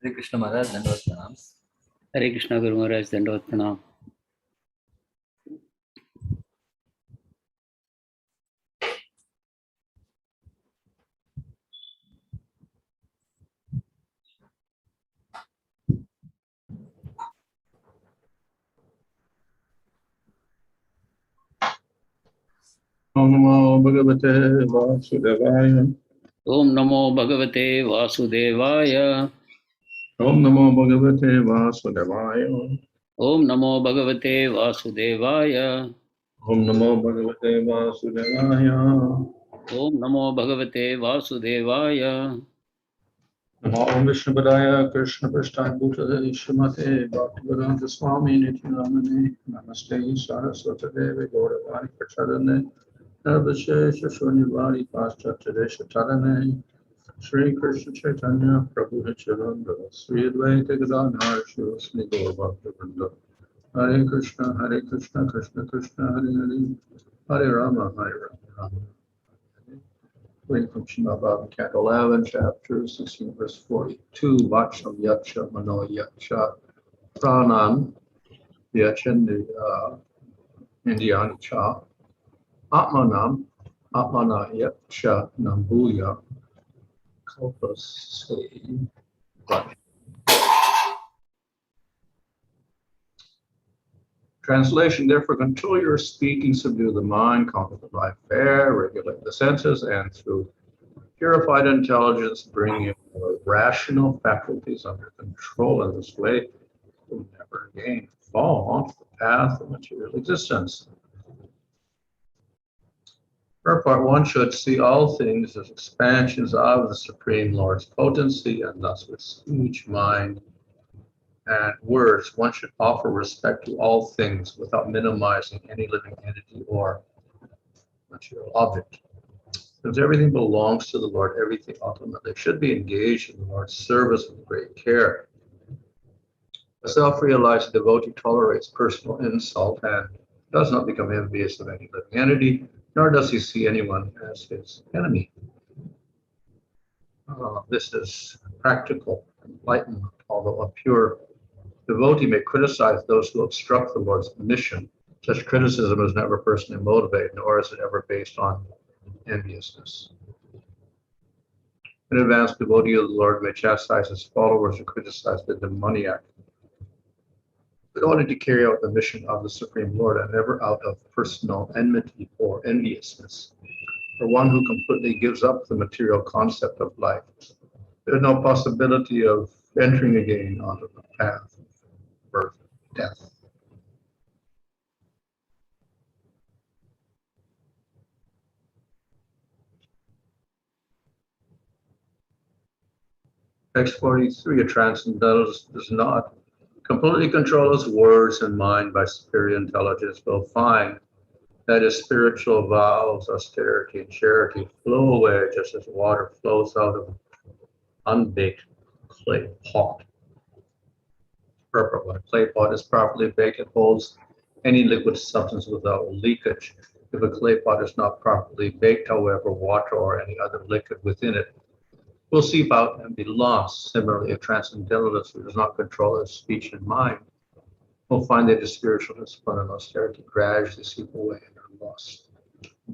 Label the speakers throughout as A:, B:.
A: Hare Krishna Maharaj, Dandavat Pranam.
B: Hare Krishna Guru Maharaj, Dandavat Pranam.
C: Om Namo Bhagavate Vasudevaya.
B: Om Namo Bhagavate Vasudevaya.
C: Om Namo Bhagavate Vasudevaya.
B: Om Namo Bhagavate Vasudevaya.
C: Om Namo Bhagavate Vasudevaya.
B: Om Namo Bhagavate Vasudevaya.
C: Namo Vishnupadaya Krishna Prasthaya Bhutale Shrimate Bhaktivedanta Swami Nityanamane Namaste Saraswati Devi Gauravani Prachadane Navashesha Shunyavari Paschatadesha Tadane Shri Krishna Chaitanya Prabhu Nityananda Sri Advaita Gadadhar Shivasni Gaur Bhaktivinoda Hare Krishna Krishna Krishna Hare Hare Hare Rama Rama. Reading from Srimad Bhagavatam, Canto 11, chapter 16, verse 42. Vācam yaccha, mano yaccha, prāṇān, yacchedriyāṇi cha, ātmānam, ātmānā yaccha nam bhūyaḥ, kalpase. Translation, therefore, control your speaking, subdue the mind, conquer the life fair, regulate the senses, and through purified intelligence, bring your rational faculties under control. In this way, you will never again fall onto the path of material existence. Purport, one should see all things as expansions of the Supreme Lord's potency, and thus with speech, mind, and words, one should offer respect to all things without minimizing any living entity or material object. Since everything belongs to the Lord, everything ultimately should be engaged in the Lord's service with great care. A self-realized devotee tolerates personal insult and does not become envious of any living entity, nor does he see anyone as his enemy. This is practical enlightenment, although a pure devotee may criticize those who obstruct the Lord's mission. Such criticism is never personally motivated, nor is it ever based on enviousness. An advanced devotee of the Lord may chastise his followers or criticize the demoniac, but only to carry out the mission of the Supreme Lord and never out of personal enmity or enviousness. For one who completely gives up the material concept of life, there is no possibility of entering again onto the path of birth and death. Text 43, a transcendentalist does not completely control his words and mind by superior intelligence will find that his spiritual vows, austerity, and charity flow away just as water flows out of an unbaked clay pot. Purport, when a clay pot is properly baked, it holds any liquid substance without leakage. If a clay pot is not properly baked, however, water or any other liquid within it will seep out and be lost. Similarly, a transcendentalist who does not control his speech and mind will find that his spiritual discipline and austerity gradually seep away and are lost.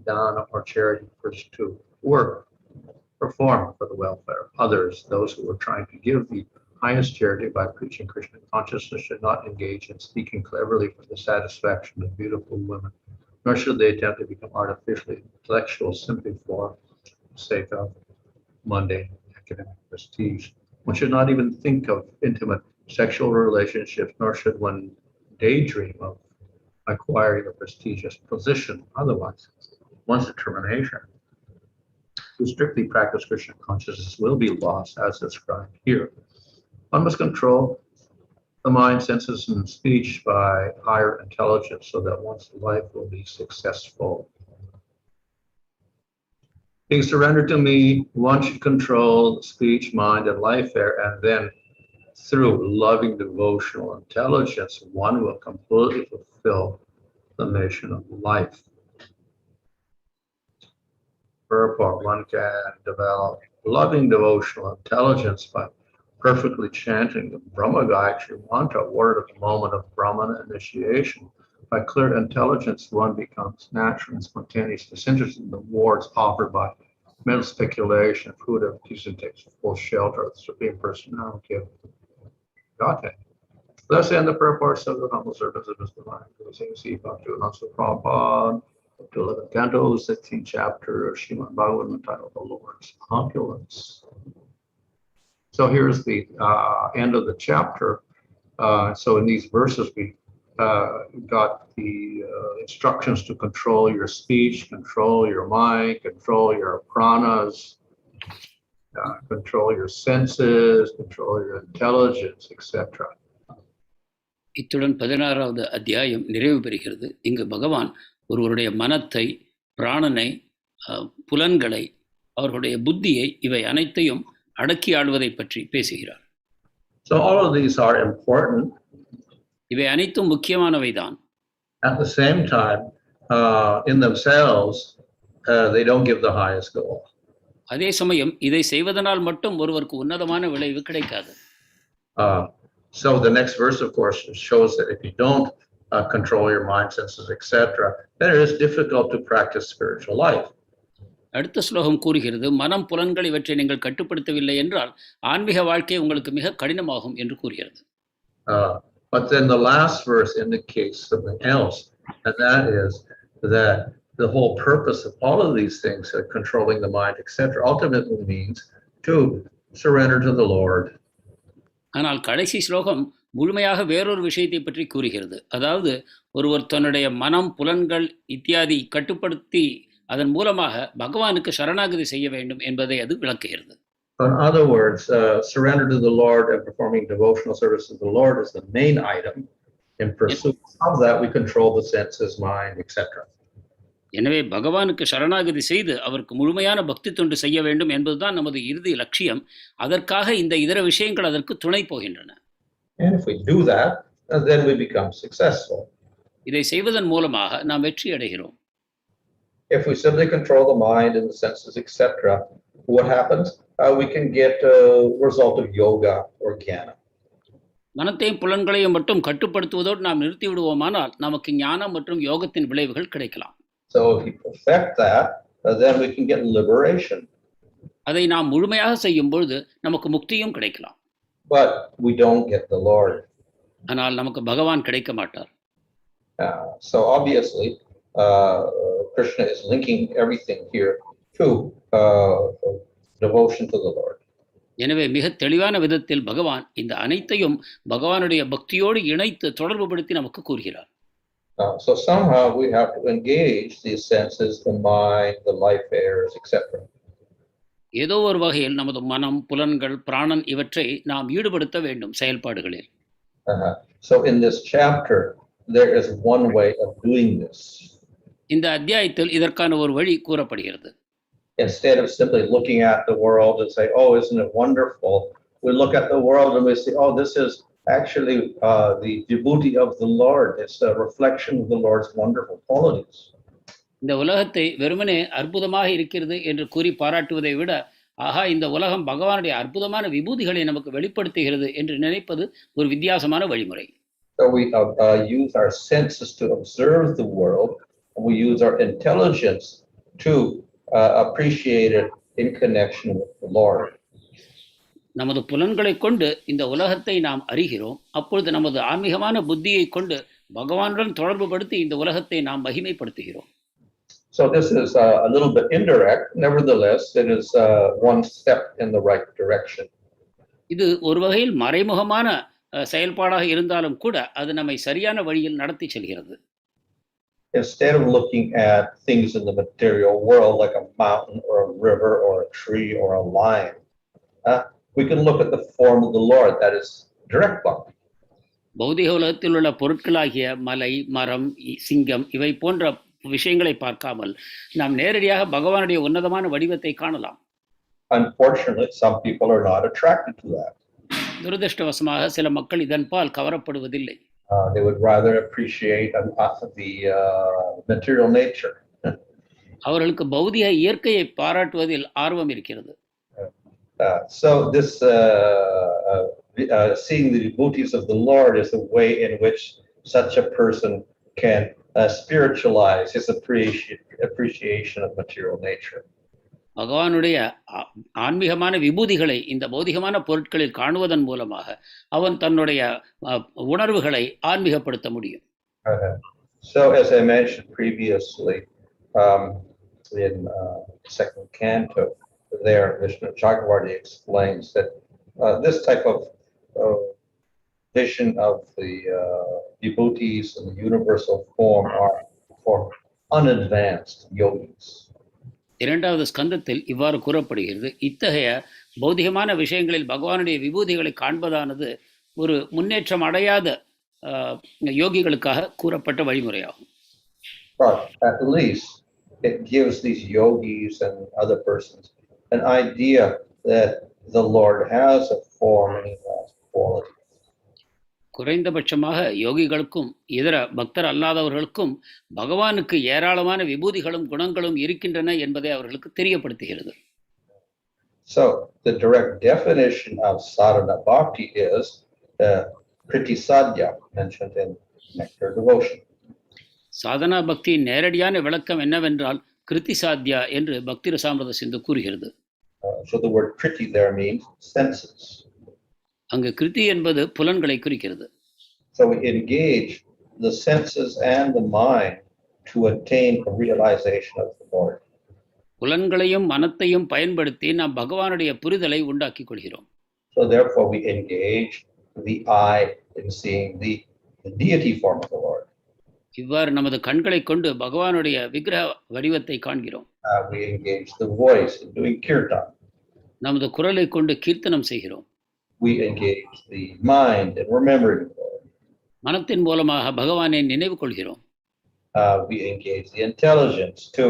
C: Dana or charity refers to work performed for the welfare of others. Those who are trying to give the highest charity by preaching Krishna consciousness should not engage in speaking cleverly for the satisfaction of beautiful women, nor should they attempt to become artificially intellectual simply for the sake of mundane academic prestige. One should not even think of intimate sexual relationships, nor should one daydream of acquiring a prestigious position. Otherwise, one's determination who strictly practice Krishna consciousness will be lost, as described here. One must control the mind, senses, and speech by higher intelligence so that one's life will be successful. Being surrendered to me, one should control speech, mind, and life there, and then through loving devotional intelligence, one will completely fulfill the mission of life. Purport, one can develop loving devotional intelligence by perfectly chanting the Brahma Gayatri mantra, word of the moment of Brahmana initiation. By clear intelligence, one becomes natural and spontaneous disinterested in the wards offered by mental speculation, food and takes full shelter of the Supreme Personality of Godhead. Thus end the purports of the humble servants of His Divine Grace, Prabhupada, up to 11th canto, 16th chapter of Srimad Bhagavatam, entitled The Lord's Opulence. So here's the end of the chapter. So in these verses, we got the instructions to control your speech, control your mind, control your prāṇas, control your senses, control your intelligence, etc.
B: இத்துடன் 16வது அத்தியாயம் நிறைவு பெறுகிறது. இங்கு பகவான் ஒருவருடைய மனத்தை, பிராணனை, புலன்களை, அவர்களுடைய புத்தியை, இவை அனைத்தையும் அடக்கி ஆளுவதை பற்றி பேசுகிறார்.
C: So all of these are important.
B: இவை அனைத்தும் முக்கியமானவைதான்.
C: At the same time, in themselves, they don't give the highest goal.
B: அதே சமயம் இதை செய்வதனால் மட்டும் ஒருவருக்கு உன்னதமான விளைவு கிடைக்காது.
C: So the next verse, of course, shows that if you don't control your mind, senses, etc., then it is difficult to practice spiritual life.
B: அடுத்த ஸ்லோகம் கூறுகிறது, மனம், புலன்கள் இவற்றை நீங்கள் கட்டுப்படுத்தவில்லை என்றால் ஆன்மீக வாழ்க்கை உங்களுக்கு மிக கடினமாகும் என்று கூறுகிறது.
C: But then the last verse indicates something else, and that is that the whole purpose of all of these things, controlling the mind, etc., ultimately means to surrender to the Lord.
B: ஆனால் கடைசி ஸ்லோகம் முழுமையாக வேறொரு விஷயத்தை பற்றி கூறுகிறது. அதாவது ஒருவர் தன்னுடைய மனம், புலன்கள் இத்தியாதி கட்டுப்படுத்தி அதன் மூலமாக பகவானுக்கு சரணாகதி செய்ய வேண்டும் என்பதை அது விளக்குகிறது.
C: In other words, surrender to the Lord and performing devotional service to the Lord is the main item. In pursuit of that, we control the senses, mind, etc.
B: எனவே பகவானுக்கு சரணாகதி செய்து அவருக்கு முழுமையான பக்தி தொண்டு செய்ய வேண்டும் என்பதுதான் நமது இறுதி லட்சியம். அதற்காக இந்த இதர விஷயங்கள் அதற்கு துணை போகின்றன.
C: And if we do that, then we become successful.
B: இதை செய்வதன் மூலமாக நாம் வெற்றி அடைகிறோம்.
C: If we simply control the mind and the senses, etc., what happens? We can get a result of yoga or jnana.
B: மனத்தையும் புலன்களையும் மட்டும் கட்டுப்படுத்துவதோடு நாம் நிறுத்தி விடுவோமானால் நமக்கு ஞானம் மற்றும் யோகத்தின் விளைவுகள் கிடைக்கலாம்.
C: So if we perfect that, then we can get liberation.
B: அதை நாம் முழுமையாக செய்யும் பொழுது நமக்கு முக்தியும் கிடைக்கலாம்.
C: But we don't get the Lord.
B: ஆனால் நமக்கு பகவான் கிடைக்க மாட்டார்.
C: So obviously, Krishna is linking everything here to devotion to the Lord.
B: எனவே மிக தெளிவான விதத்தில் பகவான் இந்த அனைத்தையும் பகவானுடைய பக்தியோடு இணைத்து தொடர்புபடுத்தி நமக்கு கூறுகிறார்.
C: So somehow we have to engage these senses, the mind, the life airs, etc.
B: ஏதோ ஒரு வகையில் நமது மனம், புலன்கள், பிராணன் இவற்றை நாம் ஈடுபடுத்த வேண்டும் செயல்பாடுகளில்.
C: So in this chapter, there is one way of doing this.
B: இந்த அத்தியாயத்தில் இதற்கான ஒரு வழி கூறப்படுகிறது.
C: Instead of simply looking at the world and say, "Oh, isn't it wonderful?" We look at the world and we say, "Oh, this is actually the devotee of the Lord. It's a reflection of the Lord's wonderful qualities."
B: இந்த உலகத்தை வெறுமனே அற்புதமாக இருக்கிறது என்று கூறி பாராட்டுவதை விட, ஆஹா, இந்த உலகம் பகவானுடைய அற்புதமான விபூதிகளை நமக்கு வெளிப்படுத்துகிறது என்று நினைப்பது ஒரு வித்தியாசமான வழிமுறை.
C: So we use our senses to observe the world, and we use our intelligence to appreciate it in connection with the Lord.
B: நமது புலன்களை கொண்டு இந்த உலகத்தை நாம் அறிகிறோம். அப்பொழுது நமது ஆன்மீகமான புத்தியை கொண்டு பகவானுடன் தொடர்புபடுத்தி இந்த உலகத்தை நாம் மகிமைப்படுத்துகிறோம்.
C: So this is a little bit indirect. Nevertheless, it is one step in the right direction.
B: இது ஒரு வகையில் மறைமுகமான செயல்பாடாக இருந்தாலும் கூட அது நம்மை சரியான வழியில் நடத்தி செல்கிறது.
C: instead of looking at things in the material world like a mountain or a river or a tree or a lion, we can look at the form of the Lord, that is direct bhakti.
B: பௌதிக உலகத்தில் உள்ள பொருட்களாகிய மலை, மரம், சிங்கம் இவை போன்ற விஷயங்களை பார்க்காமல் நாம் நேரடியாக பகவானுடைய உன்னதமான வடிவத்தை காணலாம்.
C: Unfortunately, some people are not attracted to that.
B: துரதிருஷ்டவசமாக சில மக்கள் இதன் பால் கவரப்படுவதில்லை.
C: They would rather appreciate the material nature.
B: அவர்களுக்கு பௌதிக இயற்கையை பாராட்டுவதில் ஆர்வம் இருக்கிறது.
C: So this seeing the devotees of the Lord is a way in which such a person can spiritualize his appreciation of material nature.
B: பகவானுடைய ஆன்மீகமான விபூதிகளை இந்த பௌதிகமான பொருட்களில் காணுவதன் மூலமாக அவன் தன்னுடைய உணர்வுகளை ஆன்மீகப்படுத்த முடியும்.
C: So as I mentioned previously, in second canto, there Vishnu Chakravarti explains that this type of vision of the devotees in the universal form are for unadvanced yogis.
B: இரண்டாவது ஸ்கந்தத்தில் இவ்வாறு கூறப்படுகிறது. இத்தகைய பௌதிகமான விஷயங்களில் பகவானுடைய விபூதிகளை காண்பதானது ஒரு முன்னேற்றம் அடையாத யோகிகளுக்காக கூறப்பட்ட வழிமுறையாகும்.
C: But at least it gives these yogis and other persons an idea that the Lord has a form and he has quality.
B: குறைந்தபட்சமாக யோகிகளுக்கும் இதர பக்தர் அல்லாதவர்களுக்கும் பகவானுக்கு ஏராளமான விபூதிகளும் குணங்களும் இருக்கின்றன என்பதை அவர்களுக்கு தெரியப்படுத்துகிறது.
C: So the direct definition of sadhana bhakti is pritisadya, mentioned in Nectar Devotion.
B: Sadhana பக்தியின் நேரடியான விளக்கம் என்னவென்றால் கிருதி சாத்யா என்று பக்தி ரசாமிரத சிந்து கூறுகிறது.
C: So the word kriti there means senses.
B: அங்கு கிருதி என்பது புலன்களை குறிக்கிறது.
C: So we engage the senses and the mind to attain a realization of the Lord.
B: புலன்களையும் மனத்தையும் பயன்படுத்தி நாம் பகவானுடைய புரிதலை உண்டாக்கிக் கொள்கிறோம்.
C: So therefore we engage the eye in seeing the deity form of the Lord.
B: இவ்வாறு நமது கண்களை கொண்டு பகவானுடைய விக்கிரக வடிவத்தை காண்கிறோம்.
C: We engage the voice in doing kirtan.
B: நமது குரலை கொண்டு கீர்த்தனம் செய்கிறோம்.
C: We engage the mind in remembering the Lord.
B: மனத்தின் மூலமாக பகவானை நினைவு கொள்கிறோம்.
C: We engage the intelligence to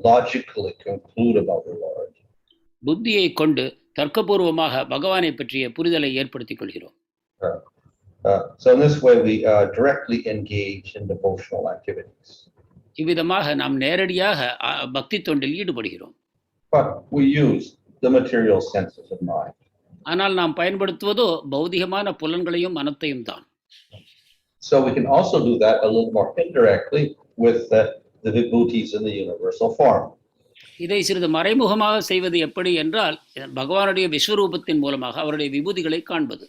C: logically conclude about the Lord.
B: புத்தியை கொண்டு தர்க்கபூர்வமாக பகவானை பற்றிய புரிதலை ஏற்படுத்திக் கொள்கிறோம்.
C: So in this way we directly engage in devotional activities.
B: இவ்விதமாக நாம் நேரடியாக பக்தி தொண்டில் ஈடுபடுகிறோம்.
C: But we use the material senses of mind.
B: ஆனால் நாம் பயன்படுத்துவதோ பௌதிகமான புலன்களையும் மனத்தையும் தான்.
C: So we can also do that a little more indirectly with the vibhutis in the universal form.
B: இதை சிறிது மறைமுகமாக செய்வது எப்படி என்றால் பகவானுடைய விஸ்வரூபத்தின் மூலமாக அவருடைய விபூதிகளை காண்பது.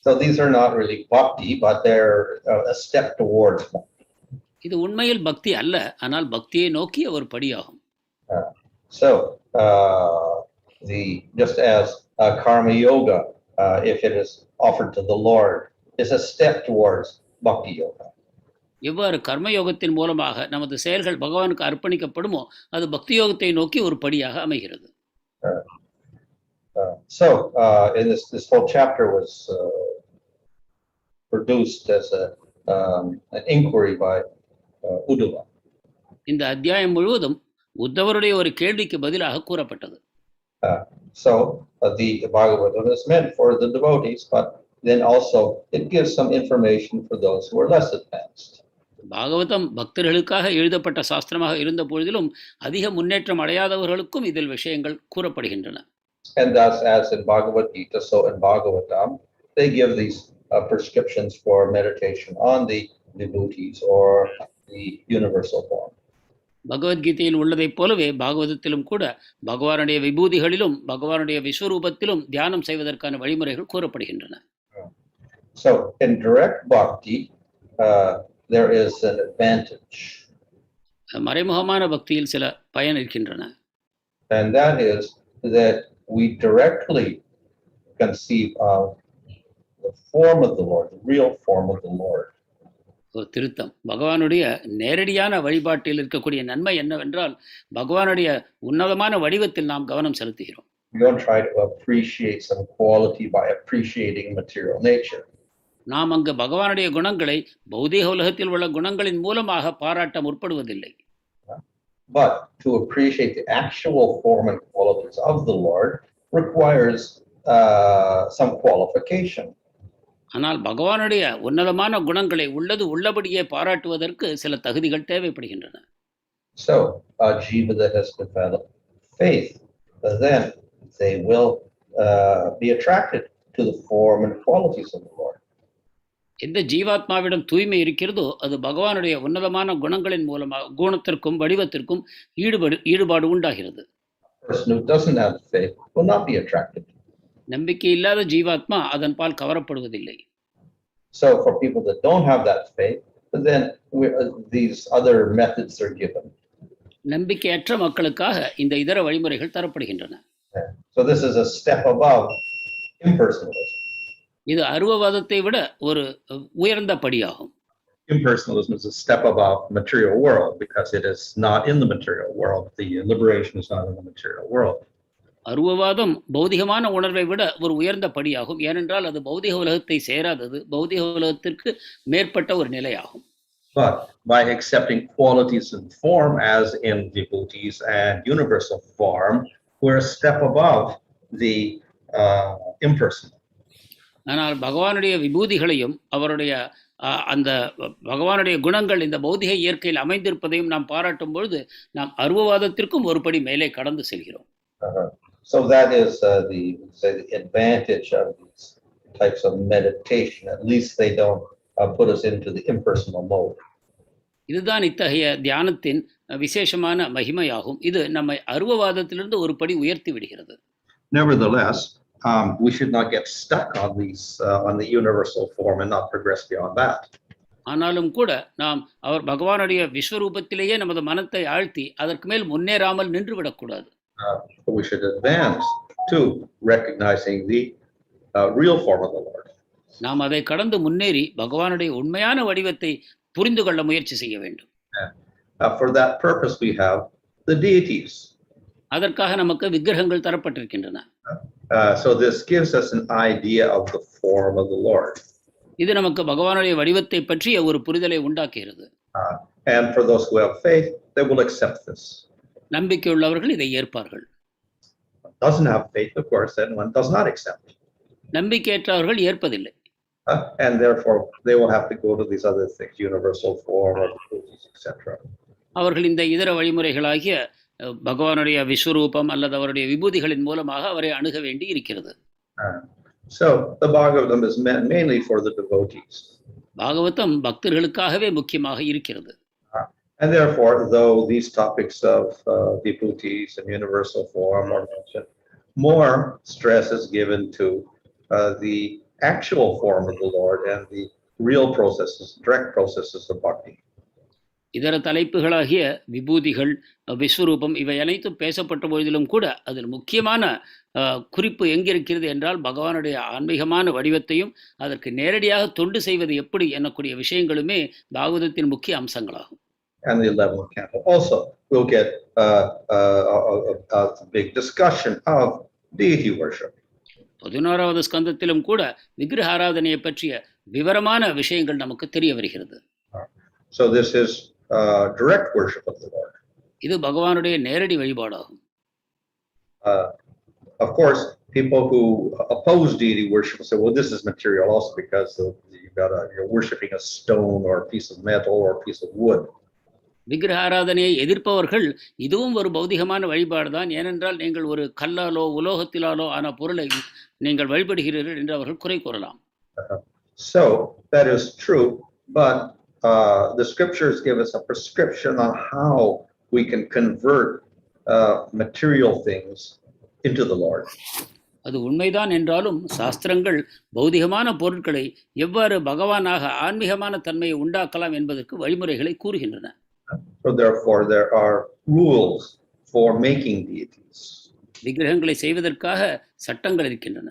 C: So these are not really bhakti, but they're a step towards bhakti.
B: இது உண்மையில் பக்தி அல்ல, ஆனால் பக்தியை நோக்கிய ஒரு படியாகும்.
C: So just as karma yoga, if it is offered to the Lord, is a step towards bhakti yoga.
B: எவ்வாறு கர்மயோகத்தின் மூலமாக நமது செயல்கள் பகவானுக்கு அர்ப்பணிக்கப்படுமோ அது பக்தி யோகத்தை நோக்கி ஒரு படியாக அமைகிறது.
C: So in this whole chapter was produced as an inquiry by Uddhava.
B: இந்த அத்தியாயம் முழுவதும் உத்தவருடைய ஒரு கேள்விக்கு பதிலாக கூறப்பட்டது.
C: So the Bhagavatam is meant for the devotees, but then also it gives some information for those who are less advanced.
B: Bhagavatam பக்தர்களுக்காக எழுதப்பட்ட சாஸ்திரமாக இருந்த பொழுதிலும் அதிக முன்னேற்றம் அடையாதவர்களுக்கும் இதில் விஷயங்கள் கூறப்படுகின்றன.
C: And thus, as in Bhagavad Gita, so in Bhagavatam, they give these prescriptions for meditation on the vibhutis or the universal form.
B: பகவத்கீதையில் உள்ளதைப் போலவே பாகவதத்திலும் கூட பகவானுடைய விபூதிகளிலும் பகவானுடைய விஸ்வரூபத்திலும் தியானம் செய்வதற்கான வழிமுறைகள் கூறப்படுகின்றன.
C: So in direct bhakti, there is an advantage.
B: மறைமுகமான பக்தியில் சில பயன் இருக்கின்றன.
C: And that is that we directly conceive of the form of the Lord, the real form of the Lord.
B: ஒரு திருத்தம். பகவானுடைய நேரடியான வழிபாட்டில் இருக்கக்கூடிய நன்மை என்னவென்றால், பகவானுடைய உன்னதமான வடிவத்தில் நாம் கவனம் செலுத்துகிறோம்.
C: We don't try to appreciate some quality by appreciating material nature.
B: நாம் அங்கு பகவானுடைய குணங்களை பௌதீக உலகத்தில் உள்ள குணங்களின் மூலமாக பாராட்ட முற்படுவதில்லை.
C: But to appreciate the actual form and qualities of the Lord requires some qualification.
B: ஆனால் பகவானுடைய உன்னதமான குணங்களை உள்ளது உள்ளபடியே பாராட்டுவதற்கு சில தகுதிகள் தேவைப்படுகின்றன.
C: So a jiva that has developed faith, then they will be attracted to the form and qualities of the Lord.
B: எந்த ஜீவாத்மாவிடம் தூய்மை இருக்கிறதோ அது பகவானுடைய உன்னதமான குணங்களின் மூலமாக குணத்திற்கும் வடிவத்திற்கும் ஈடுபாடு உண்டாகிறது.
C: Person who doesn't have faith will not be attracted.
B: நம்பிக்கை இல்லாத ஜீவாத்மா அதன் பால் கவரப்படுவதில்லை.
C: So for people that don't have that faith, then these other methods are given.
B: நம்பிக்கையற்ற மக்களுக்காக இந்த இதர வழிமுறைகள் தரப்படுகின்றன.
C: So this is a step above impersonalism.
B: இது அருவவாதத்தை விட ஒரு உயர்ந்த படியாகும்.
C: Impersonalism is a step above material world because it is not in the material world. The liberation is not in the material world.
B: அருவவாதம் பௌதிகமான உணர்வை விட ஒரு உயர்ந்த படியாகும். ஏனென்றால் அது பௌதிக உலகத்தை சேராதது, பௌதிக உலகத்திற்கு மேற்பட்ட ஒரு நிலையாகும்.
C: But by accepting qualities and form as in devotees and universal form, we're a step above the impersonal.
B: ஆனால் பகவானுடைய விபூதிகளையும் அவருடைய அந்த பகவானுடைய குணங்கள் இந்த பௌதிக இயற்கையில் அமைந்திருப்பதையும் நாம் பாராட்டும் பொழுது நாம் அருவவாதத்திற்கும் ஒரு படி மேலே கடந்து செல்கிறோம்.
C: So that is the advantage of these types of meditation. At least they don't put us into the impersonal mode.
B: இதுதான் இத்தகைய தியானத்தின் விசேஷமான மகிமையாகும். இது நம்மை அருவவாதத்திலிருந்து ஒரு படி உயர்த்தி விடுகிறது.
C: Nevertheless, we should not get stuck on these on the universal form and not progress beyond that.
B: ஆனாலும் கூட நாம் அவர் பகவானுடைய விஸ்வரூபத்திலேயே நமது மனத்தை ஆழ்த்தி அதற்கு மேல் முன்னேறாமல் நின்று விடக்கூடாது.
C: We should advance to recognizing the real form of the Lord.
B: நாம் அதை கடந்து முன்னேறி பகவானுடைய உண்மையான வடிவத்தை புரிந்து கொள்ள முயற்சி செய்ய வேண்டும்.
C: For that purpose we have the deities.
B: அதற்காக நமக்கு விக்கிரகங்கள் தரப்பட்டிருக்கின்றன.
C: So this gives us an idea of the form of the Lord.
B: இது நமக்கு பகவானுடைய வடிவத்தை பற்றிய ஒரு புரிதலை உண்டாக்குகிறது.
C: And for those who have faith, they will accept this.
B: நம்பிக்கை உள்ளவர்கள் இதை ஏற்பார்கள்.
C: Doesn't have faith, of course, then one does not accept.
B: நம்பிக்கையற்றவர்கள் ஏற்பதில்லை.
C: And therefore they will have to go to these other things, universal form, etc.
B: அவர்கள் இந்த இதர வழிமுறைகளாகிய பகவானுடைய விஸ்வரூபம் அல்லது அவருடைய விபூதிகளின் மூலமாக அவரை அணுக வேண்டி இருக்கிறது.
C: So the Bhagavatam is mainly for the devotees.
B: Bhagavatam பக்தர்களுக்காகவே முக்கியமாக இருக்கிறது.
C: And therefore, though these topics of devotees and universal form are mentioned, more stress is given to the actual form of the Lord and the real processes, direct processes of bhakti.
B: இதர தலைப்புகளாகிய விபூதிகள், விஸ்வரூபம் இவை அனைத்தும் பேசப்பட்ட போதிலும் கூட அதில் முக்கியமான குறிப்பு எங்கிருக்கிறது என்றால் பகவானுடைய ஆன்மீகமான வடிவத்தையும் அதற்கு நேரடியாக தொண்டு செய்வது எப்படி எனக்கூடிய விஷயங்களுமே பாகவதத்தின் முக்கிய அம்சங்களாகும்.
C: And the 11th canto also will get a big discussion of deity worship.
B: 11வது ஸ்கந்தத்திலும் கூட விக்கிரக ஆராதனையை பற்றிய விவரமான விஷயங்கள் நமக்கு தெரிய வருகிறது.
C: So this is direct worship of the Lord.
B: இது பகவானுடைய நேரடி வழிபாடாகும்.
C: Of course, people who oppose deity worship say, well, this is material also because you're worshiping a stone or a piece of metal or a piece of wood.
B: விக்கிரக ஆராதனையை எதிர்ப்பவர்கள் இதுவும் ஒரு பௌதிகமான வழிபாடு தான், ஏனென்றால் நீங்கள் ஒரு கல்லாலோ உலோகத்திலாலோ ஆன பொருளை நீங்கள் வழிபடுகிறீர்கள் என்று அவர்கள் குறை கூறலாம்.
C: So that is true, but the scriptures give us a prescription on how we can convert material things into the Lord.
B: அது உண்மைதான் என்றாலும் சாஸ்திரங்கள் பௌதிகமான பொருட்களை எவ்வாறு பகவானாக ஆன்மீகமான தன்மையை உண்டாக்கலாம் என்பதற்கு வழிமுறைகளை கூறுகின்றன.
C: So therefore there are rules for making deities.
B: விக்கிரகங்களை செய்வதற்காக சட்டங்கள் இருக்கின்றன.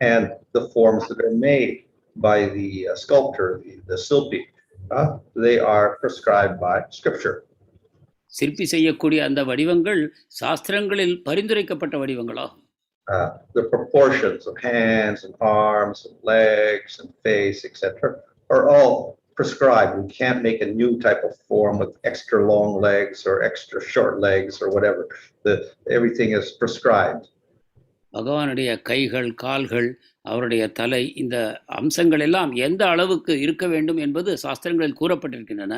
C: And the forms that are made by the sculptor, the silpi, they are prescribed by Scripture.
B: சிற்பி செய்யக்கூடிய அந்த வடிவங்கள் சாஸ்திரங்களில் பரிந்துரைக்கப்பட்ட வடிவங்களாகும்.
C: The proportions of hands and arms and legs and face, etc., are all prescribed. We can't make a new type of form with extra long legs or extra short legs or whatever. Everything is prescribed.
B: பகவானுடைய கைகள், கால்கள், அவருடைய தலை, இந்த அம்சங்கள் எல்லாம் எந்த அளவுக்கு இருக்க வேண்டும் என்பது சாஸ்திரங்களில் கூறப்பட்டிருக்கின்றன.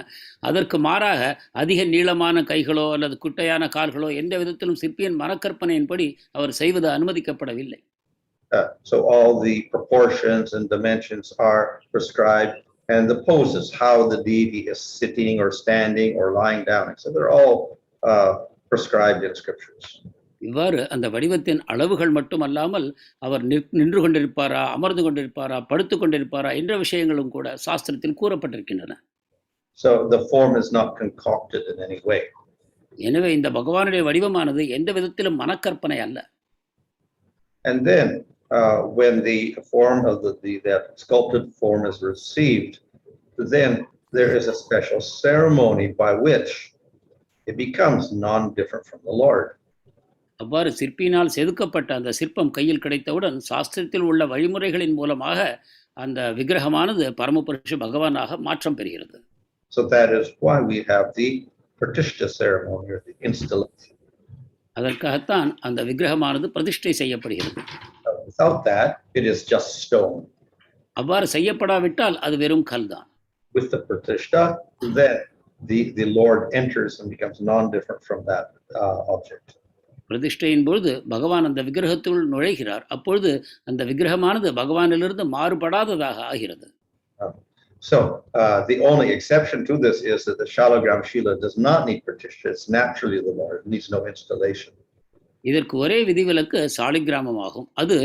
B: அதற்கு மாறாக அதிக நீளமான கைகளோ அல்லது குட்டையான கால்களோ எந்த விதத்திலும் சிற்பியின் மனக்கற்பனையின்படி அவர் செய்வது அனுமதிக்கப்படவில்லை.
C: So all the proportions and dimensions are prescribed, and the poses, how the deity is sitting or standing or lying down, so they're all prescribed in scriptures.
B: இவ்வாறு அந்த வடிவத்தின் அளவுகள் மட்டுமல்லாமல் அவர் நின்று கொண்டிருப்பாரா, அமர்ந்து கொண்டிருப்பாரா, படுத்து கொண்டிருப்பாரா என்ற விஷயங்களும் கூட சாஸ்திரத்தில் கூறப்பட்டிருக்கின்றன.
C: So the form is not concocted in any way.
B: எனவே இந்த பகவானுடைய வடிவமானது எந்த விதத்திலும் மனக்கற்பனை அல்ல.
C: And then when the form of that sculpted form is received, then there is a special ceremony by which it becomes non-different from the Lord.
B: அவ்வாறு சிற்பியினால் செதுக்கப்பட்ட அந்த சிற்பம் கையில் கிடைத்தவுடன் சாஸ்திரத்தில் உள்ள வழிமுறைகளின் மூலமாக அந்த விக்கிரகமானது பரமபுருஷ பகவானாக மாற்றம் பெறுகிறது.
C: So that is why we have the pratishtha ceremony or the installation.
B: அதற்காகத்தான் அந்த விக்கிரகமானது பிரதிஷ்டை செய்யப்படுகிறது.
C: Without that, it is just stone.
B: அவ்வாறு செய்யப்படாவிட்டால் அது வெறும் கல்தான்.
C: With the pratishtha, then the Lord enters and becomes non-different from that object.
B: பிரதிஷ்டையின் பொழுது பகவான் அந்த விக்கிரகத்துள் நுழைகிறார். அப்பொழுது அந்த விக்கிரகமானது பகவானிலிருந்து மாறுபடாததாக ஆகிறது.
C: So the only exception to this is that the Shalagram Shila does not need pratishtha. It's naturally the Lord. It needs no installation.
B: இதற்கு ஒரே விதிவிலக்கு சாலிகிராமமாகும். அது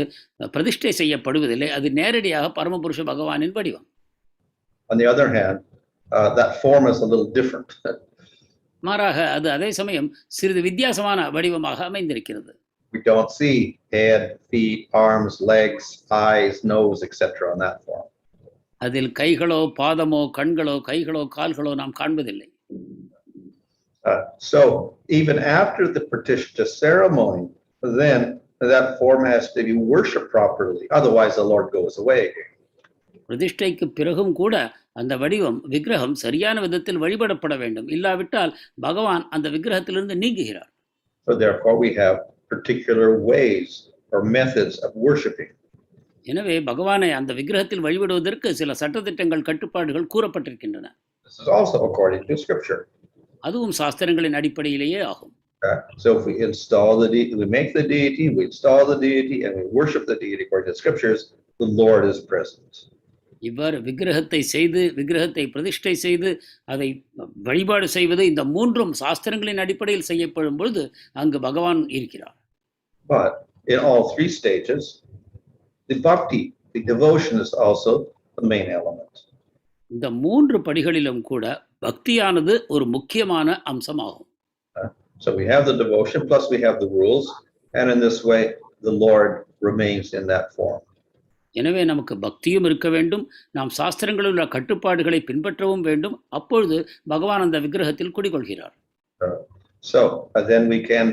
B: பிரதிஷ்டை செய்யப்படுவதில்லை. அது நேரடியாக பரமபுருஷ பகவானின் வடிவம்.
C: On the other hand, that form is a little different.
B: மாறாக அது அதே சமயம் சிறிது வித்தியாசமான வடிவமாக அமைந்திருக்கிறது.
C: We don't see head, feet, arms, legs, eyes, nose, etc. on that form.
B: அதில் கைகளோ, பாதமோ, கண்களோ, கைகளோ, கால்களோ நாம் காண்பதில்லை.
C: So even after the pratishtha ceremony, then that form has to be worshipped properly. Otherwise, the Lord goes away again.
B: பிரதிஷ்டைக்கு பிறகும் கூட அந்த வடிவம் விக்கிரகம் சரியான விதத்தில் வழிபடப்பட வேண்டும். இல்லாவிட்டால் பகவான் அந்த விக்கிரகத்திலிருந்து நீங்குகிறார்.
C: So therefore we have particular ways or methods of worshiping.
B: எனவே பகவானை அந்த விக்கிரகத்தில் வழிபடுவதற்கு சில சட்டதிட்டங்கள், கட்டுப்பாடுகள் கூறப்பட்டிருக்கின்றன.
C: This is also according to scripture.
B: அதுவும் சாஸ்திரங்களின் அடிப்படையிலேயே ஆகும்.
C: So if we install we make the deity, we install the deity, and we worship the deity according to the scriptures, the Lord is present.
B: இவ்வாறு விக்கிரகத்தை செய்து, விக்கிரகத்தை பிரதிஷ்டை செய்து, அதை வழிபாடு செய்வது, இந்த மூன்றும் சாஸ்திரங்களின் அடிப்படையில் செய்யப்படும் பொழுது அங்கு பகவான் இருக்கிறார்.
C: But in all three stages, the bhakti, the devotion is also the main element.
B: இந்த மூன்று படிகளிலும் கூட பக்தியானது ஒரு முக்கியமான அம்சமாகும்.
C: So we have the devotion, plus we have the rules, and in this way, the Lord remains in that form.
B: எனவே நமக்கு பக்தியும் இருக்க வேண்டும், நாம் சாஸ்திரங்களில் உள்ள கட்டுப்பாடுகளை பின்பற்றவும் வேண்டும். அப்பொழுது பகவான் அந்த விக்கிரகத்தில் குடிகொள்கிறார்.
C: So then we can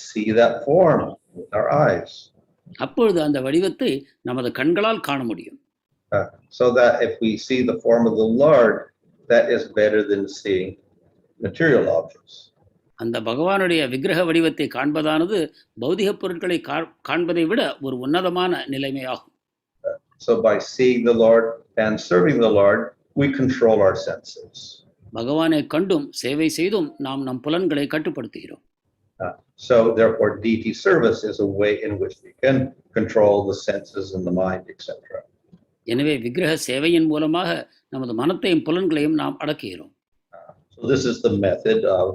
C: see that form with our eyes.
B: அப்பொழுது அந்த வடிவத்தை நமது கண்களால் காண முடியும்.
C: So that if we see the form of the Lord, that is better than seeing material objects.
B: அந்த பகவானுடைய விக்கிரக வடிவத்தை காண்பதானது பௌதிக பொருட்களை காண்பதை விட ஒரு உன்னதமான நிலைமையாகும்.
C: So by seeing the Lord and serving the Lord, we control our senses.
B: பகவானை கண்டும் சேவை செய்தும் நாம் நம் புலன்களை கட்டுப்படுத்துகிறோம்.
C: So therefore deity service is a way in which we can control the senses and the mind, etc.
B: எனவே விக்கிரக சேவையின் மூலமாக நமது மனத்தையும் புலன்களையும் நாம் அடக்குகிறோம்.
C: So this is the method of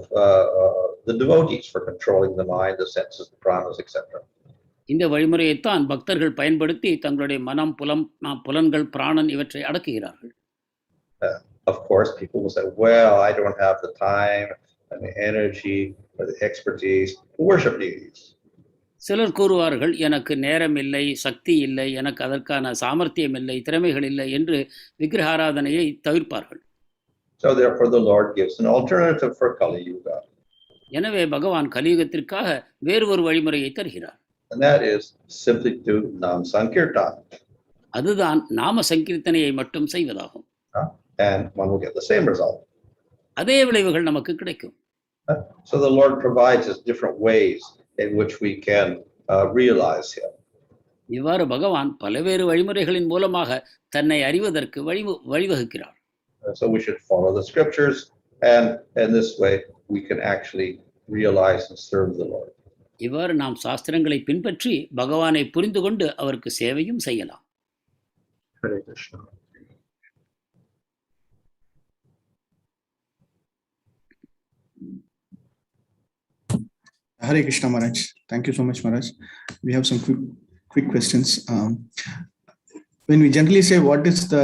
C: the devotees for controlling the mind, the senses, the prāṇas, etc.
B: இந்த வழிமுறையைத்தான் பக்தர்கள் பயன்படுத்தி தங்களுடைய மனம், புலன்கள், பிராணன் இவற்றை அடக்குகிறார்கள்.
C: Of course, people will say, well, I don't have the time and the energy or the expertise to worship deities.
B: சிலர் கூறுவார்கள், எனக்கு நேரம் இல்லை, சக்தி இல்லை, எனக்கு அதற்கான சாமர்த்தியம் இல்லை, திறமைகள் இல்லை என்று விக்கிரக ஆராதனையை தவிர்ப்பார்கள்.
C: So therefore the Lord gives an alternative for Kali Yuga.
B: எனவே பகவான் கலியுகத்திற்காக வேறு ஒரு வழிமுறையை தருகிறார்.
C: And that is simply to Nam Sankirtan.
B: அதுதான் நாம சங்கீர்த்தனையை மட்டும் செய்வதாகும்.
C: And one will get the same result.
B: அதே விளைவுகள் நமக்கு கிடைக்கும்.
C: So the Lord provides us different ways in which we can realize Him.
B: இவ்வாறு பகவான் பல்வேறு வழிமுறைகளின் மூலமாக தன்னை அறிவதற்கு வழிவகுக்கிறார்.
C: So we should follow the scriptures, and in this way we can actually realize and serve the Lord.
B: இவ்வாறு நாம் சாஸ்திரங்களை பின்பற்றி பகவானை புரிந்து கொண்டு அவருக்கு சேவையும் செய்யலாம்.
C: Hare Krishna.
D: Hare Krishna Maharaj. Thank you so much, Maharaj. We have some quick questions. When we generally say what is the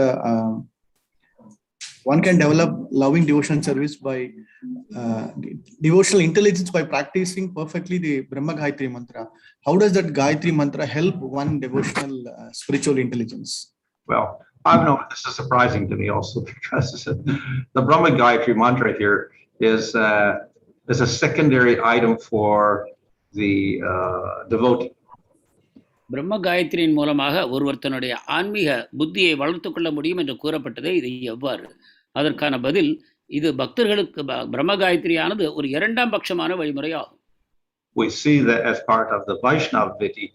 D: one can develop loving devotion service by devotional intelligence by practicing perfectly the Brahma Gayatri mantra. How does that Gayatri mantra help one devotional spiritual intelligence?
C: Well, I've known this is surprising to me also, because the Brahma Gayatri mantra here is a secondary item for the devotee.
B: பிரம்ம காயத்ரியின் மூலமாக ஒருவர் தன்னுடைய ஆன்மீக புத்தியை வளர்த்துக் கொள்ள முடியும் என்று கூறப்பட்டதே இது எவ்வாறு? அதற்கான பதில், இது பக்தர்களுக்கு பிரம்ம காயத்ரியானது ஒரு இரண்டாம் பட்சமான வழிமுறையாகும்.
C: We see that as part of the Vaishnava Viti,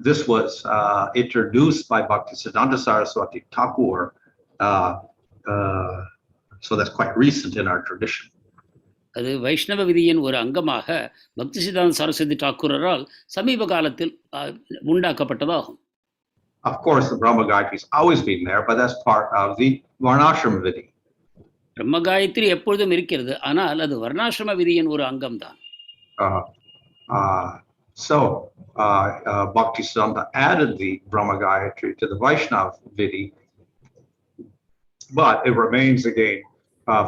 C: this was introduced by Bhaktisiddhanta Saraswati Thakur, so that's quite recent in our tradition.
B: அது வைஷ்ணவ விதியின் ஒரு அங்கமாக பக்தி சித்தாந்த சரஸ்வதி தாக்கூரால் சமீப காலத்தில் உண்டாக்கப்பட்டதாகும்.
C: Of course, the Brahma Gayatri has always been there, but that's part of the Varnashrama Vidi.
B: பிரம்ம காயத்ரி எப்பொழுதும் இருக்கிறது, ஆனால் அது வர்ணாசிரம விதியின் ஒரு அங்கம்தான்.
C: So Bhaktisiddhanta added the Brahma Gayatri to the Vaishnava Vidi, but it remains again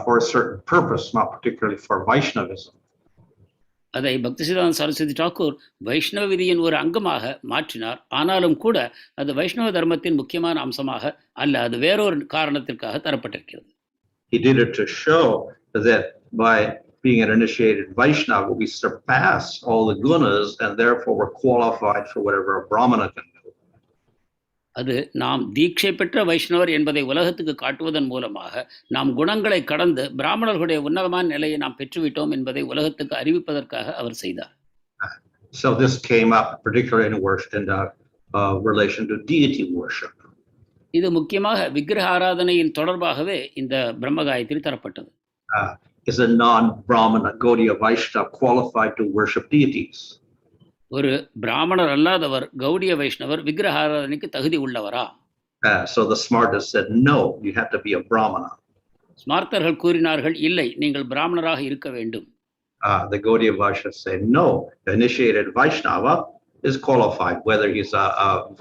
C: for a certain purpose, not particularly for Vaishnavism.
B: அதை பக்தி சித்தாந்த சரஸ்வதி தாக்கூர் வைஷ்ணவ விதியின் ஒரு அங்கமாக மாற்றினார். ஆனாலும் கூட அது வைஷ்ணவ தர்மத்தின் முக்கியமான அம்சமாக அல்ல, அது வேறொரு காரணத்திற்காக தரப்பட்டிருக்கிறது.
C: He did it to show that by being an initiated Vaishnava, we surpass all the gunas, and therefore we're qualified for whatever a Brahmana can do.
B: அது நாம் தீட்சை பெற்ற வைஷ்ணவர் என்பதை உலகத்துக்கு காட்டுவதன் மூலமாக நாம் குணங்களை கடந்து பிராமணர்களுடைய உன்னதமான நிலையை நாம் பெற்றுவிட்டோம் என்பதை உலகத்துக்கு அறிவிப்பதற்காக அவர் செய்தார்.
C: So this came up particularly in relation to deity worship.
B: இது முக்கியமாக விக்கிரக ஆராதனையின் தொடர்பாகவே இந்த பிரம்ம காயத்ரி தரப்பட்டது.
C: Is a non-Brahmana Gaudiya Vaishnava qualified to worship deities?
B: ஒரு பிராமணர் அல்லாதவர் கௌடிய வைஷ்ணவர் விக்கிரக ஆராதனைக்கு தகுதி உள்ளவரா?
C: So the smartest said, no, you have to be a Brahmana.
B: ஸ்மார்த்தர்கள் கூறினார்கள், இல்லை, நீங்கள் பிராமணராக இருக்க வேண்டும்.
C: The Gaudiya Vaishnavas say, no, the initiated Vaishnava is qualified, whether he's a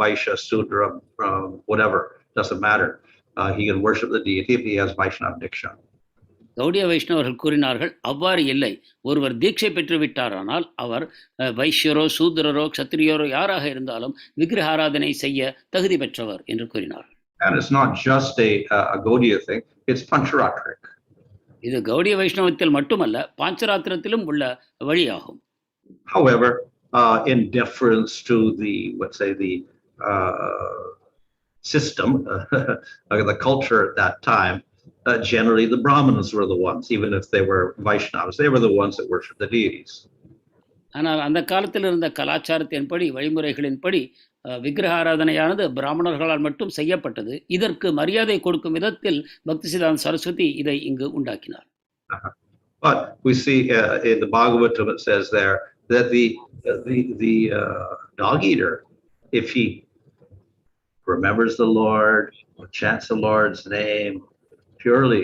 C: Vaishya, Sudra, whatever, doesn't matter. He can worship the deity if he has Vaishnava Diksha.
B: Gaudiya வைஷ்ணவர்கள் கூறினார்கள், அவ்வாறு இல்லை, ஒருவர் தீட்சை பெற்று விட்டாரானால் அவர் வைஷ்யரோ சூத்திரரோ க்ஷத்திரியரோ யாராக இருந்தாலும் விக்கிரக ஆராதனை செய்ய தகுதி பெற்றவர் என்று கூறினார்.
C: And it's not just a Gaudiya thing, it's Pancharatric.
B: இது கௌடிய வைஷ்ணவத்தில் மட்டுமல்ல, பாஞ்சராத்திரத்திலும் உள்ள வழியாகும்.
C: However, in deference to the, let's say, the system, the culture at that time, generally the Brahmanas were the ones, even if they were Vaishnavas, they were the ones that worshiped the deities.
B: ஆனால் அந்த காலத்தில் இருந்த கலாச்சாரத்தின்படி வழிமுறைகளின்படி விக்கிரக ஆராதனையானது பிராமணர்களால் மட்டும் செய்யப்பட்டது. இதற்கு மரியாதை கொடுக்கும் விதத்தில் பக்தி சித்தாந்த சரஸ்வதி இதை இங்கு உண்டாக்கினார்.
C: But we see in the Bhagavatam it says there that the dog eater, if he remembers the Lord, or chants the Lord's name purely,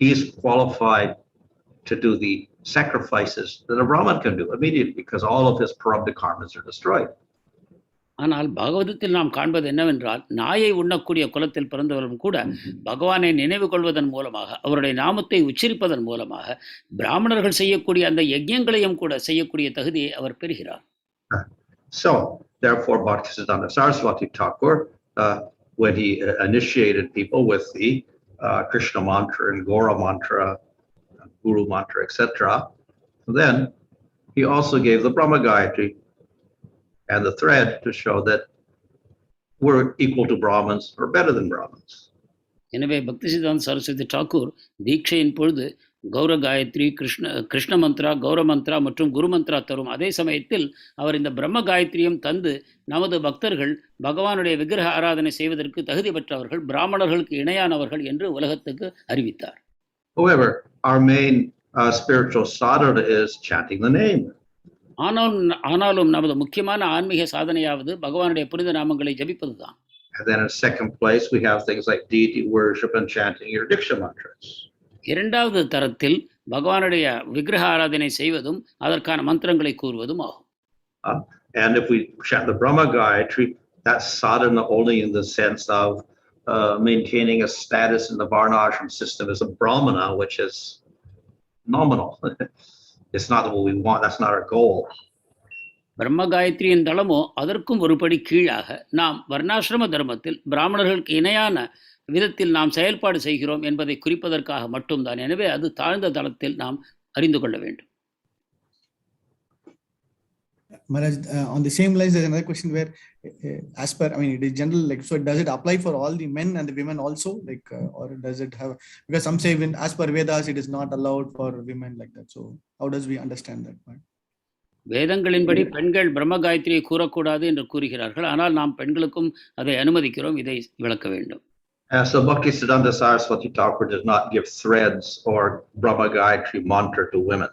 C: he is qualified to do the sacrifices that a Brahman can do immediately, because all of his prarabdha karmas are destroyed.
B: ஆனால் பாகவதத்தில் நாம் காண்பது என்னவென்றால், நாயை உண்ணக்கூடிய குலத்தில் பிறந்தவரும் கூட பகவானை நினைவு கொள்வதன் மூலமாக, அவருடைய நாமத்தை உச்சரிப்பதன் மூலமாக பிராமணர்கள் செய்யக்கூடிய அந்த யஜ்ஞங்களையும் கூட செய்யக்கூடிய தகுதியை அவர் பெறுகிறார்.
C: So therefore Bhaktisiddhanta Saraswati Thakur, when he initiated people with the Krishna mantra and Gora mantra, Guru mantra, etc. Then he also gave the Brahma Gayatri and the thread to show that we're equal to Brahmins or better than Brahmins.
B: எனவே பக்தி சித்தாந்த சரஸ்வதி தாக்கூர் தீட்சையின் பொழுது கௌர காயத்ரி, கிருஷ்ண மந்த்ரா, கௌர மந்த்ரா மற்றும் குரு மந்த்ரா தரும் அதே சமயத்தில் அவர் இந்த பிரம்ம காயத்ரியும் தந்து நமது பக்தர்கள் பகவானுடைய விக்கிரக ஆராதனை செய்வதற்கு தகுதி பெற்றவர்கள், பிராமணர்களுக்கு இணையானவர்கள் என்று உலகத்துக்கு அறிவித்தார்.
C: However, our main spiritual sadhana is chanting the name.
B: ஆனாலும் நமது முக்கியமான ஆன்மீக சாதனையாவது பகவானுடைய புனித நாமங்களை ஜபிப்பதுதான்.
C: And then in second place, we have things like deity worship and chanting your diksha mantras.
B: இரண்டாவது தரத்தில் பகவானுடைய விக்கிரக ஆராதனை செய்வதும் அதற்கான மந்திரங்களை கூறுவதும் ஆகும்.
C: And if we chant the Brahma Gayatri, that's sadhana only in the sense of maintaining a status in the varnashram system as a brahmana, which is nominal. It's not what we want. That's not our goal.
B: பிரம்ம காயத்ரியின் தளமோ அதற்கும் ஒருபடி கீழாக நாம் வர்ணாசிரம தர்மத்தில் பிராமணர்களுக்கு இணையான விதத்தில் நாம் செயல்பாடு செய்கிறோம் என்பதை குறிப்பதற்காக மட்டும்தான். எனவே அது தாழ்ந்த தளத்தில் நாம் அறிந்து கொள்ள வேண்டும்.
D: Maharaj, on the same lines, there's another question where, as per, I mean, it is general, like, so does it apply for all the men and the women also, like, or does it have? Because some say, when as per Vedas, it is not allowed for women like that. So, how does we understand that part?
B: வேதங்களின்படி பெண்கள் பிரம்ம காயத்ரியை கூறக்கூடாது என்று கூறுகிறார்கள். ஆனால் நாம் பெண்களுக்கும் அதை அனுமதிக்கிறோம். இதை விளக்க வேண்டும்.
C: So Bhaktisiddhanta Saraswati Thakur does not give threads or Brahma Gayatri mantra to women.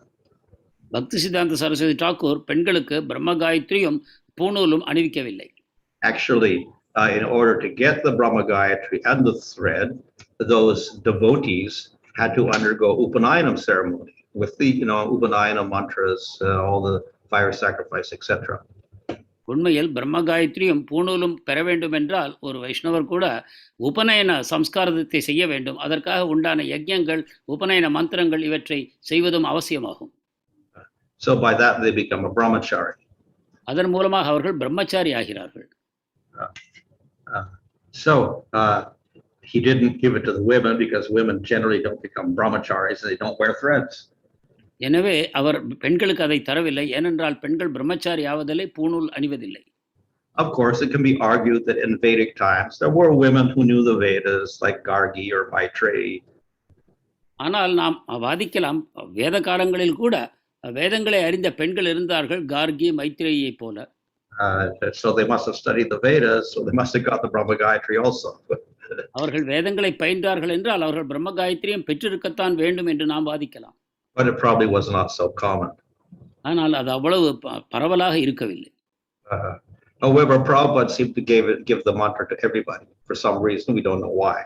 B: பக்தி சித்தாந்த சரஸ்வதி தாக்கூர் பெண்களுக்கு பிரம்ம காயத்ரியும் பூணூலும் அணிவிக்கவில்லை.
C: Actually, in order to get the Brahma Gayatri and the thread, those devotees had to undergo upanayana ceremony with the, upanayana mantras, all the fire sacrifice, etc.
B: உண்மையில் பிரம்ம காயத்ரியும் பூணூலும் பெற வேண்டும் என்றால் ஒரு வைஷ்ணவர் கூட உபநயன சம்ஸ்காரத்தை செய்ய வேண்டும். அதற்காக உண்டான யஜ்ஞங்கள், உபநயன மந்திரங்கள் இவற்றை செய்வதும் அவசியமாகும்.
C: So by that they become a brahmachari.
B: அதன் மூலமாக அவர்கள் பிரம்மச்சாரி ஆகிறார்கள்.
C: So he didn't give it to the women because women generally don't become brahmacharis and they don't wear threads.
B: எனவே அவர் பெண்களுக்கு அதை தரவில்லை. ஏனென்றால் பெண்கள் பிரம்மச்சாரி ஆவதில்லை, பூணூல் அணிவதில்லை.
C: Of course, it can be argued that in Vedic times there were women who knew the Vedas like Gargi or Maitreyi.
B: ஆனால் நாம் வாதிக்கலாம், வேத காலங்களில் கூட வேதங்களை அறிந்த பெண்கள் இருந்தார்கள், கார்கி, மைத்ரேயை போல.
C: So they must have studied the Vedas, so they must have got the Brahma Gayatri also.
B: அவர்கள் வேதங்களை பயின்றார்கள் என்றால் அவர்கள் பிரம்ம காயத்ரியும் பெற்றிருக்கத்தான் வேண்டும் என்று நாம் வாதிக்கலாம்.
C: But it probably was not so common.
B: ஆனால் அது அவ்வளவு பரவலாக இருக்கவில்லை.
C: However, Prabhupada seemed to give the mantra to everybody for some reason. We don't know why.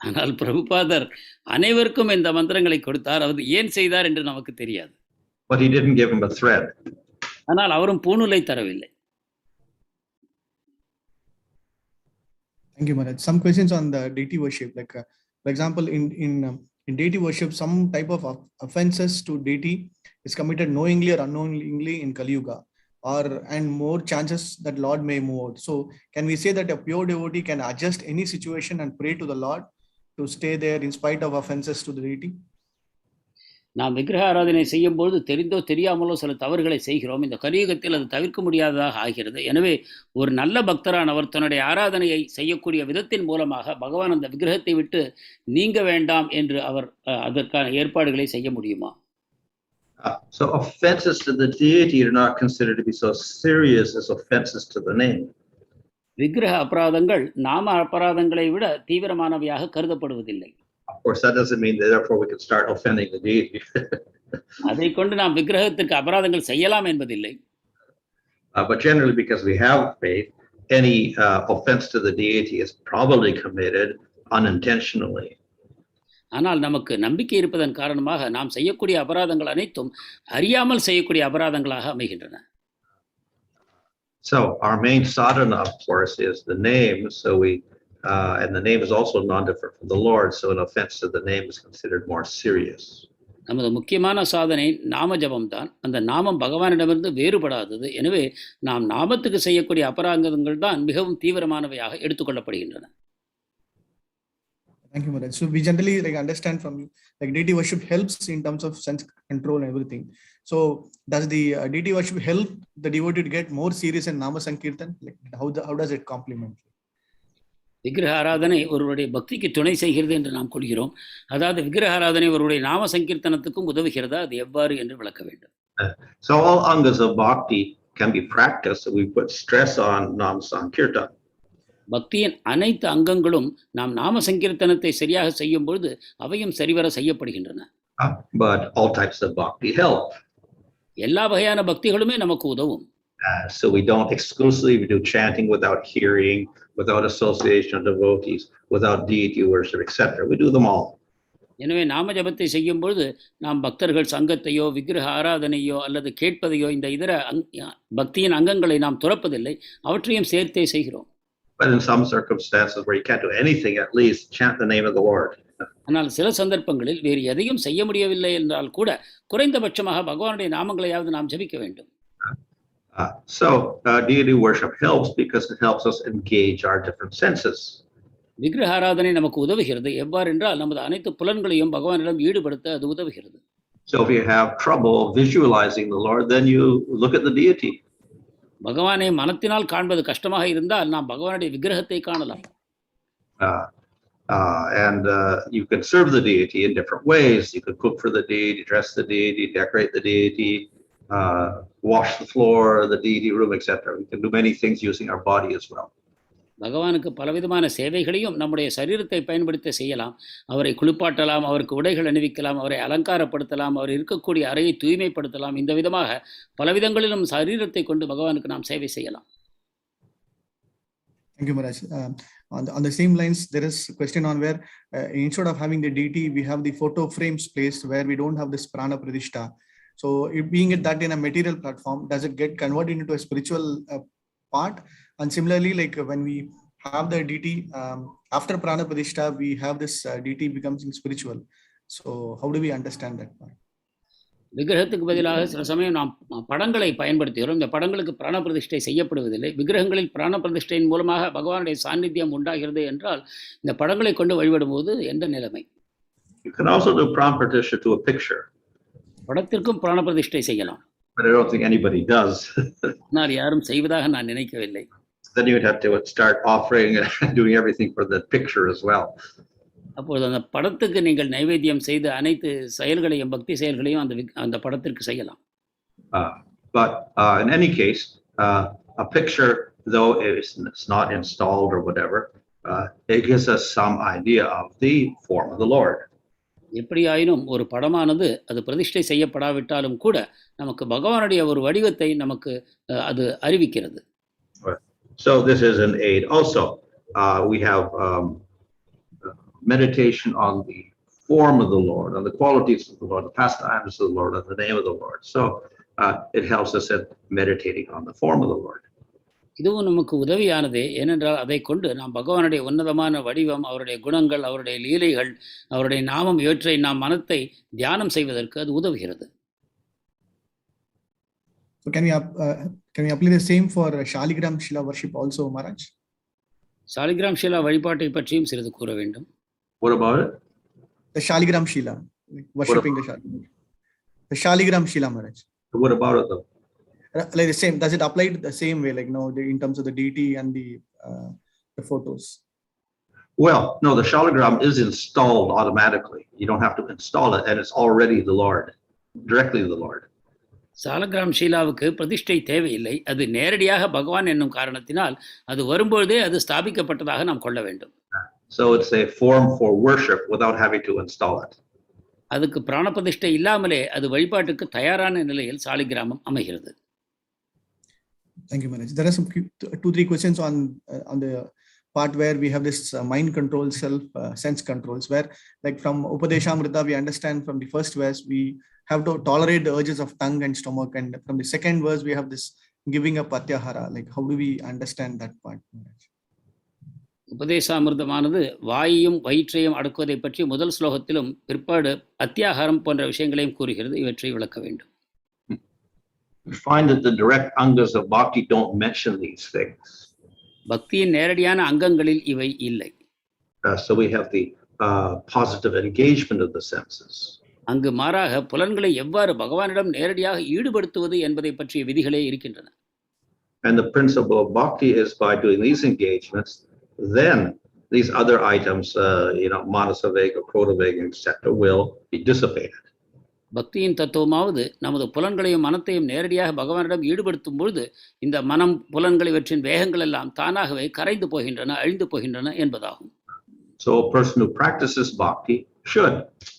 B: ஆனால் பிரபுபாதர் அனைவருக்கும் இந்த மந்திரங்களை கொடுத்தார். அவர் ஏன் செய்தார் என்று நமக்கு தெரியாது.
C: But he didn't give him a thread.
B: ஆனால் அவரும் பூணூலை தரவில்லை.
D: Thank you, Maharaj. Some questions on the deity worship, like for example, in deity worship, some type of offenses to deity is committed knowingly or unknowingly in Kali Yuga, and more chances that Lord may move out. So, can we say that a pure devotee can adjust any situation and pray to the Lord to stay there in spite of offenses to the deity?
B: நாம் விக்கிரக ஆராதனை செய்யும் பொழுது தெரிந்தோ தெரியாமலோ சில தவறுகளை செய்கிறோம். இந்த கலியுகத்தில் அது தவிர்க்க முடியாததாக ஆகிறது. எனவே ஒரு நல்ல பக்தரானவர் தன்னுடைய ஆராதனையை செய்யக்கூடிய விதத்தின் மூலமாக பகவான் அந்த விக்கிரகத்தை விட்டு நீங்க வேண்டாம் என்று அவர் அதற்கான ஏற்பாடுகளை செய்ய முடியுமா?
C: So offenses to the deity are not considered to be so serious as offenses to the name.
B: விக்கிரக அபராதங்கள் நாம அபராதங்களை விட தீவிரமானவையாக கருதப்படுவதில்லை.
C: Of course, that doesn't mean that therefore we can start offending the deity.
B: அதை கொண்டு நாம் விக்கிரகத்திற்கு அபராதங்கள் செய்யலாம் என்பதில்லை.
C: But generally, because we have faith, any offense to the deity is probably committed unintentionally.
B: ஆனால் நமக்கு நம்பிக்கை இருப்பதன் காரணமாக நாம் செய்யக்கூடிய அபராதங்கள் அனைத்தும் அறியாமல் செய்யக்கூடிய அபராதங்களாக அமைகின்றன.
C: So our main sadhana, of course, is the name. So and the name is also non-different from the Lord. So an offense to the name is considered more serious.
B: நமது முக்கியமான சாதனை நாம ஜபம் தான். அந்த நாமம் பகவானிடமிருந்து வேறுபடாதது. எனவே நாம் நாமத்துக்கு செய்யக்கூடிய அபராதங்கள் தான் மிகவும் தீவிரமானவையாக எடுத்துக்கொள்ளப்படுகின்றன.
D: Thank you, Maharaj. So we generally understand from you, deity worship helps in terms of sense control and everything. So does the deity worship help the devotee to get more serious in Nama Sankirtan? How does it complement?
B: விக்கிரக ஆராதனை ஒருவருடைய பக்திக்கு துணை செய்கிறது என்று நாம் கொள்கிறோம். அதாவது விக்கிரக ஆராதனை ஒருவருடைய நாம சங்கீர்த்தனத்துக்கும் உதவுகிறதா, அது எவ்வாறு என்று விளக்க வேண்டும்.
C: So all angas of bhakti can be practiced. We put stress on Nama Sankirtan.
B: பக்தியின் அனைத்து அங்கங்களும் நாம் நாம சங்கீர்த்தனத்தை சரியாக செய்யும் பொழுது அவையும் சரிவர செய்யப்படுகின்றன.
C: But all types of bhakti help.
B: எல்லா வகையான பக்திகளுமே நமக்கு உதவும்.
C: So we don't exclusively do chanting without hearing, without association of devotees, without deity worship, etc. We do them all.
B: எனவே நாம ஜபத்தை செய்யும் பொழுது நாம் பக்தர்கள் சங்கத்தையோ விக்கிரக ஆராதனையோ அல்லது கேட்பதையோ இந்த இதர பக்தியின் அங்கங்களை நாம் துறப்பதில்லை, அவற்றையும் சேர்த்தே செய்கிறோம்.
C: But in some circumstances where you can't do anything, at least chant the name of the Lord.
B: ஆனால் சில சந்தர்ப்பங்களில் வேறு எதையும் செய்ய முடியவில்லை என்றால் கூட குறைந்தபட்சமாக பகவானுடைய நாமங்களையாவது நாம் ஜபிக்க வேண்டும்.
C: So deity worship helps because it helps us engage our different senses.
B: விக்கிரக ஆராதனை நமக்கு உதவுகிறது எவ்வாறு என்றால் நமது அனைத்து புலன்களையும் பகவானிடம் ஈடுபடுத்த அது உதவுகிறது.
C: So if you have trouble visualizing the Lord, then you look at the deity.
B: பகவானை மனத்தினால் காண்பது கஷ்டமாக இருந்தால் நாம் பகவானுடைய விக்கிரகத்தை காணலாம்.
C: And you can serve the deity in different ways. You can cook for the deity, dress the deity, decorate the deity, wash the floor, the deity room, etc. We can do many things using our body as well.
B: பகவானுக்கு பலவிதமான சேவைகளையும் நம்முடைய சரீரத்தை பயன்படுத்தி செய்யலாம். அவரை குளிப்பாட்டலாம், அவருக்கு உடைகள் அணிவிக்கலாம், அவரை அலங்காரப்படுத்தலாம், அவர் இருக்கக்கூடிய அறையை தூய்மைப்படுத்தலாம். இந்த விதமாக பலவிதங்களிலும் சரீரத்தை கொண்டு பகவானுக்கு நாம் சேவை செய்யலாம்.
D: Thank you, Maharaj. On the same lines, there is a question on where instead of having the deity, we have the photo frames placed where we don't have this prana pradishta. So being it that in a material platform, does it get converted into a spiritual part? And similarly, when we have the deity, after prana pradishta, we have this deity becomes spiritual. So how do we understand that part?
B: விக்கிரகத்துக்கு பதிலாக சில சமயம் நாம் படங்களை பயன்படுத்துகிறோம். இந்த படங்களுக்கு பிராண பிரதிஷ்டை செய்யப்படுவதில்லை. விக்கிரகங்களில் பிராண பிரதிஷ்டையின் மூலமாக பகவானுடைய சாநித்தியம் உண்டாகிறது என்றால் இந்த படங்களை கொண்டு வழிபடும் போது எந்த நிலைமை?
C: You can also do prana pradishta to a picture.
B: படத்திற்கும் பிராண பிரதிஷ்டை செய்யலாம்.
C: But I don't think anybody does.
B: நான் யாரும் செய்வதாக நான் நினைக்கவில்லை.
C: Then you would have to start offering and doing everything for the picture as well.
B: அப்பொழுது அந்த படத்துக்கு நீங்கள் நைவேத்தியம் செய்து அனைத்து செயல்களையும் பக்தி செயல்களையும் அந்த படத்திற்கு செய்யலாம்.
C: But in any case, a picture, though it's not installed or whatever, it gives us some idea of the form of the Lord.
B: எப்படியாயினும் ஒரு படமானது அது பிரதிஷ்டை செய்யப்படாவிட்டாலும் கூட நமக்கு பகவானுடைய ஒரு வடிவத்தை நமக்கு அது அறிவிக்கிறது.
C: So this is an aid. Also, we have meditation on the form of the Lord, on the qualities of the Lord, the pastimes of the Lord, and the name of the Lord. So it helps us in meditating on the form of the Lord.
B: இதுவும் நமக்கு உதவியானதே. ஏனென்றால் அதை கொண்டு நாம் பகவானுடைய உன்னதமான வடிவம், அவருடைய குணங்கள், அவருடைய லீலைகள், அவருடைய நாமம் இவற்றை நாம் மனத்தை தியானம் செய்வதற்கு அது உதவுகிறது.
D: So can we apply the same for Shaligram Shila worship also, Maharaj?
B: Shaligram Shila வழிபாட்டை பற்றியும் சிறிது கூற வேண்டும்.
C: What about it?
D: The Shaligram Shila, worshipping the Shaligram. The Shaligram Shila, Maharaj.
C: What about it though?
D: Like the same, does it apply the same way, in terms of the deity and the photos?
C: Well, no, the shaligram is installed automatically. You don't have to install it, and it's already the Lord, directly the Lord.
B: Saligram ஷீலாவுக்கு பிரதிஷ்டை தேவையில்லை. அது நேரடியாக பகவான் என்னும் காரணத்தினால் அது வரும்பொழுதே அது ஸ்தாபிக்கப்பட்டதாக நாம் கொள்ள வேண்டும்.
C: So it's a form for worship without having to install it.
B: அதுக்கு பிராண பிரதிஷ்டை இல்லாமலே அது வழிபாட்டுக்கு தயாரான நிலையில் சாலிகிராமம் அமைகிறது.
D: Thank you, Maharaj. There are some 2-3 questions on the part where we have this mind control, self sense controls, where from Upadeshamrita we understand from the first verse we have to tolerate the urges of tongue and stomach, and from the second verse we have this giving up atyahara. How do we understand that part, Maharaj?
B: உபதேசாமிர்தமானது வாயையும் வயிற்றையும் அடக்குவதை பற்றி முதல் ஸ்லோகத்திலும் பிற்பாடு அத்தியாகாரம் போன்ற விஷயங்களையும் கூறுகிறது. இவற்றை விளக்க வேண்டும்.
C: We find that the direct angas of bhakti don't mention these things.
B: பக்தியின் நேரடியான அங்கங்களில் இவை இல்லை.
C: So we have the positive engagement of the senses.
B: அங்கு மாறாக புலன்களை எவ்வாறு பகவானிடம் நேரடியாக ஈடுபடுத்துவது என்பதை பற்றிய விதிகளே இருக்கின்றன.
C: And the principle of bhakti is by doing these engagements, then these other items, manasavega, krodavega, etc., will be dissipated.
B: பக்தியின் தத்துவமாவது நமது புலன்களையும் மனத்தையும் நேரடியாக பகவானிடம் ஈடுபடுத்தும் பொழுது இந்த மனம் புலன்கள் இவற்றின் வேகங்கள் எல்லாம் தானாகவே கரைந்து போகின்றன, அழிந்து போகின்றன என்பதாகும்.
C: So a person who practices bhakti should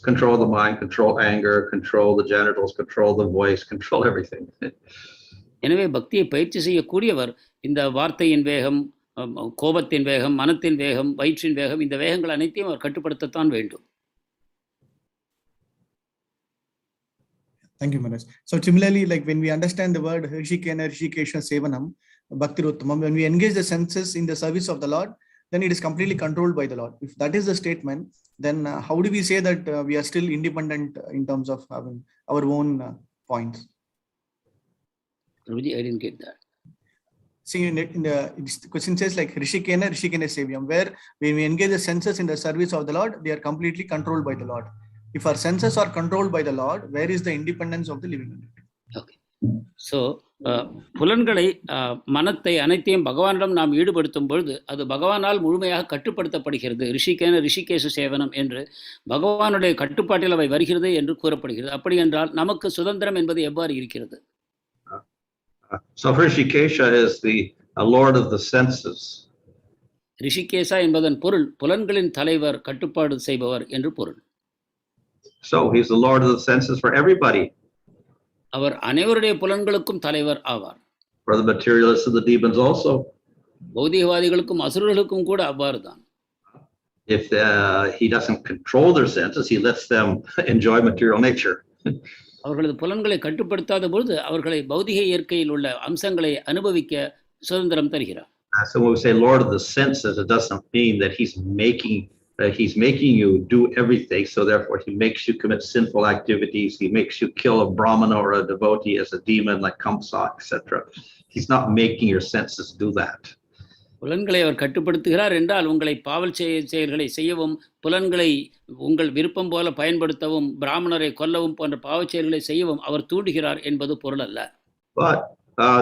C: control the mind, control anger, control the genitals, control the voice, control everything.
B: எனவே பக்தியை பயிற்சி செய்யக்கூடியவர் இந்த வார்த்தையின் வேகம், கோபத்தின் வேகம், மனத்தின் வேகம், வயிற்றின் வேகம், இந்த வேகங்கள் அனைத்தையும் அவர் கட்டுப்படுத்தத்தான் வேண்டும்.
D: Thank you, Maharaj. So similarly, like when we understand the word Rishikena, Rishikesha, Sevanam, Bhakti Ruttamam, when we engage the senses in the service of the Lord, then it is completely controlled by the Lord. If that is the statement, then how do we say that we are still independent in terms of having our own points?
B: I didn't get that.
D: See, in the question says like Rishikena, Rishikena Sevyam, where when we engage the senses in the service of the Lord, they are completely controlled by the Lord. If our senses are controlled by the Lord, where is the independence of the living entity?
B: Okay. So, புலன்களை மனத்தை அனைத்தையும் பகவானிடம் நாம் ஈடுபடுத்தும் பொழுது அது பகவானால் முழுமையாக கட்டுப்படுத்தப்படுகிறது. ரிஷிகேன ரிஷிகேசு சேவனம் என்று பகவானுடைய கட்டுப்பாட்டில் அவை வருகிறது என்று கூறப்படுகிறது. அப்படி என்றால் நமக்கு சுதந்திரம் என்பது எவ்வாறு இருக்கிறது?
C: So Rishikesha is the Lord of the senses.
B: ரிஷிகேசா என்பதன் பொருள் புலன்களின் தலைவர், கட்டுப்பாடு செய்பவர் என்று பொருள்.
C: So he's the Lord of the senses for everybody.
B: அவர் அனைவருடைய புலன்களுக்கும் தலைவர் ஆவார்.
C: For the materialists and the demons also.
B: பௌதிகவாதிகளுக்கும் அசுரர்களுக்கும் கூட அவ்வாறுதான்.
C: If he doesn't control their senses, he lets them enjoy material nature.
B: அவர்களது புலன்களை கட்டுப்படுத்தாத பொழுது அவர்களை பௌதிக இயற்கையில் உள்ள அம்சங்களை அனுபவிக்க சுதந்திரம் தருகிறார்.
C: So when we say Lord of the senses, it doesn't mean that he's making you do everything. So therefore, he makes you commit sinful activities. He makes you kill a brahmana or a devotee as a demon, like kamsa, etc. He's not making your senses do that.
B: புலன்களை அவர் கட்டுப்படுத்துகிறார் என்றால் உங்களை பாவல் செயல்களை செய்யவும், புலன்களை உங்கள் விருப்பம் போல பயன்படுத்தவும், பிராமணரை கொல்லவும் போன்ற பாவச் செயல்களை செய்யவும் அவர் தூண்டுகிறார் என்பது பொருள் அல்ல.
C: But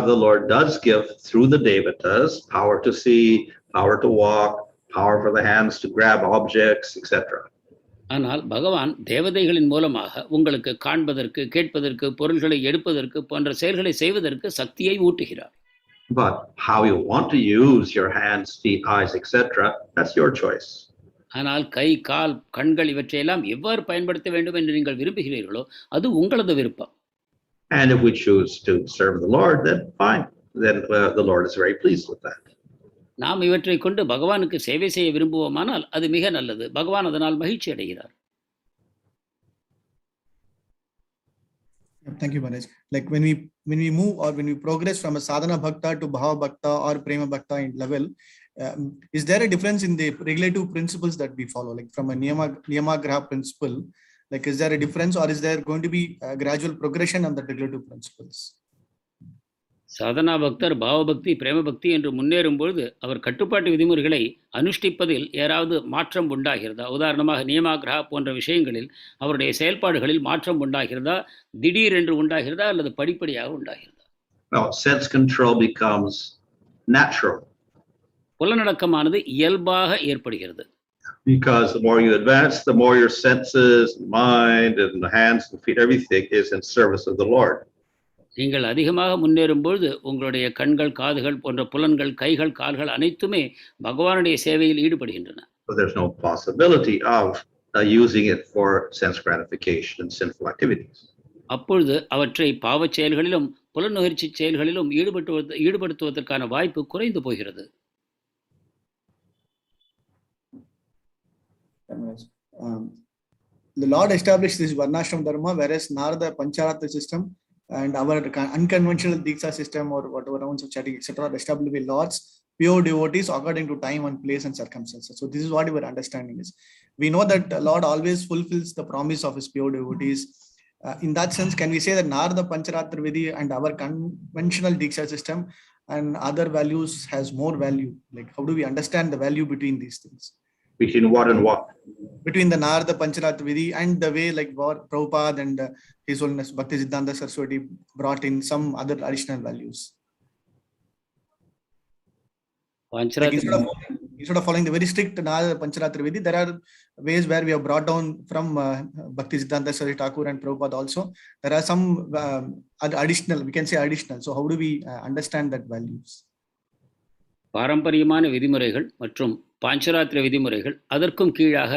C: the Lord does give through the devatas power to see, power to walk, power for the hands to grab objects, etc.
B: ஆனால் பகவான் தேவதைகளின் மூலமாக உங்களுக்கு காண்பதற்கு, கேட்பதற்கு, பொருள்களை எடுப்பதற்கு போன்ற செயல்களை செய்வதற்கு சக்தியை ஊட்டுகிறார்.
C: But how you want to use your hands, feet, eyes, etc., that's your choice.
B: ஆனால் கை, கால், கண்கள் இவற்றையெல்லாம் எவ்வாறு பயன்படுத்த வேண்டும் என்று நீங்கள் விரும்புகிறீர்களோ அது உங்களது விருப்பம்.
C: And if we choose to serve the Lord, then fine. Then the Lord is very pleased with that.
B: நாம் இவற்றை கொண்டு பகவானுக்கு சேவை செய்ய விரும்புவோமானால் அது மிக நல்லது. பகவான் அதனால் மகிழ்ச்சி அடைகிறார்.
D: Thank you, Maharaj. Like when we move or when we progress from a sadhana bhakta to bhava bhakta or prema bhakta in level, is there a difference in the regulative principles that we follow? Like from a niyamagraha principle, like is there a difference or is there going to be a gradual progression on the regulative principles?
B: Sadhana பக்தர் பாவபக்தி, பிரேம பக்தி என்று முன்னேறும் பொழுது அவர் கட்டுப்பாட்டு விதிமுறைகளை அனுஷ்டிப்பதில் ஏதாவது மாற்றம் உண்டாகிறதா? உதாரணமாக நியமாகிரகா போன்ற விஷயங்களில் அவருடைய செயல்பாடுகளில் மாற்றம் உண்டாகிறதா? திடீர் என்று உண்டாகிறதா அல்லது படிப்படியாக உண்டாகிறதா?
C: Well, sense control becomes natural.
B: புலனடக்கமானது இயல்பாக ஏற்படுகிறது.
C: Because the more you advance, the more your senses, mind, and the hands and feet, everything is in service of the Lord.
B: நீங்கள் அதிகமாக முன்னேறும் பொழுது உங்களுடைய கண்கள், காதுகள் போன்ற புலன்கள், கைகள், கால்கள் அனைத்துமே பகவானுடைய சேவையில் ஈடுபடுகின்றன.
C: So there's no possibility of using it for sense gratification and sinful activities.
B: அப்பொழுது அவற்றை பாவச் செயல்களிலும் புலனுகர்ச்சி செயல்களிலும் ஈடுபடுத்துவதற்கான வாய்ப்பு குறைந்து போகிறது.
D: The Lord established this varnashram dharma, whereas Narada Pancharatra system and our unconventional Diksha system or whatever rounds of chatting, etc., are established by Lord's pure devotees according to time and place and circumstances. So this is what our understanding is. We know that Lord always fulfills the promise of his pure devotees. In that sense, can we say that Narada Pancharatra Vidhi and our conventional Diksha system and other values has more value? Like how do we understand the value between these things?
C: Between what and what?
D: between the Narada Pancharatra Vidhi and the way like Prabhupada and His Holiness Bhaktisiddhanta Saraswati brought in some other additional values. Like instead of following the very strict Narada Pancharatra Vidhi, there are ways where we have brought down from Bhaktisiddhanta Saraswati Thakur and Prabhupada also. There are some additional, we can say additional. So how do we understand that values?
B: பாரம்பரியமான விதிமுறைகள் மற்றும் பாஞ்சராத்திர விதிமுறைகள் அதற்கும் கீழாக